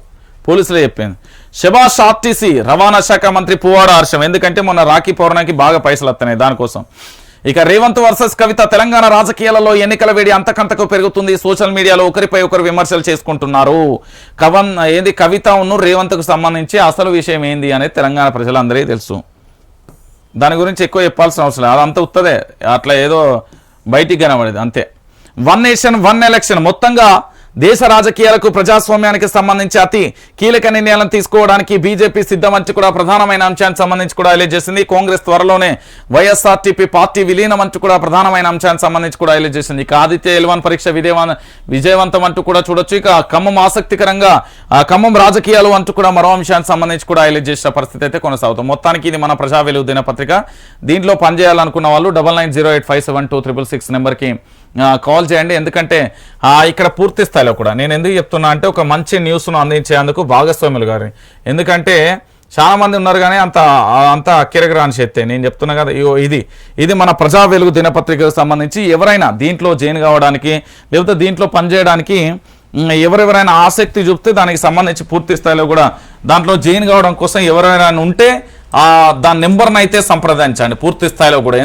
పోలీసులే చెప్పింది. శభాష్ RTC రవాణా శాఖ మంత్రి పువ్వాడ హర్షం. ఎందుకంటే మొన్న రాఖీ పౌర్ణమికి బాగా పైసలు వస్తున్నాయి దానికోసం. ఇక రేవంత్ వర్సెస్ కవిత. తెలంగాణ రాజకీయాలలో ఎన్నికల వేడి అంతకంతకు పెరుగుతుంది. సోషల్ మీడియాలో ఒకరిపై ఒకరు విమర్శలు చేసుకుంటున్నారు. కవితను రేవంత్కు సంబంధించి అసలు విషయం ఏంది అనేది తెలంగాణ ప్రజలందరికీ తెలుసు. దాని గురించి ఎక్కువ చెప్పాల్సిన అవసరం లేదు, అదంతా ఉత్తదే, అట్లా ఏదో బయటికి కనబడేది అంతే. 1 నేషన్ 1 ఎలక్షన్. మొత్తంగా దేశ రాజకీయాలకు ప్రజాస్వామ్యానికి సంబంధించి అతి కీలక నిర్ణయాలను తీసుకోవడానికి బీజేపీ సిద్ధమంటూ కూడా ప్రధానమైన అంశానికి సంబంధించి కూడా హైలైట్ చేసింది. కాంగ్రెస్ త్వరలోనే వైఎస్ఆర్టీపీ పార్టీ విలీనం అంటూ కూడా ప్రధానమైన అంశానికి సంబంధించి కూడా హైలైట్ చేసింది. ఇక ఆదిత్య L1 పరీక్ష విజయవంతం అంటూ కూడా చూడొచ్చు. ఇక ఖమ్మం ఆసక్తికరంగా ఖమ్మం రాజకీయాలు అంటూ కూడా మరో అంశానికి సంబంధించి కూడా హైలైట్ చేసిన పరిస్థితి అయితే కొనసాగుతుంది. మొత్తానికి ఇది మన ప్రజా వెలుగు దినపత్రిక. దీంట్లో పనిచేయాలనుకున్న వాళ్ళు 9908572666 నెంబర్కి కాల్ చేయండి. ఎందుకంటే ఇక్కడ పూర్తి స్థాయిలో కూడా నేను ఎందుకు చెప్తున్నా అంటే ఒక మంచి న్యూస్ను అందించేందుకు భాగస్వాములు గారు. ఎందుకంటే చాలా మంది ఉన్నారు కానీ అంత కిరగరాని చేస్తే నేను చెప్తున్నా కదా, ఇది మన ప్రజా వెలుగు దినపత్రికకు సంబంధించి ఎవరైనా దీంట్లో జాయిన్ కావడానికి లేకపోతే దీంట్లో పనిచేయడానికి ఎవరెవరైనా ఆసక్తి చూపితే దానికి సంబంధించి పూర్తి స్థాయిలో కూడా దాంట్లో జాయిన్ కావడం కోసం ఎవరైనా ఉంటే దాని నెంబర్ని అయితే సంప్రదించండి పూర్తి స్థాయిలో కూడా.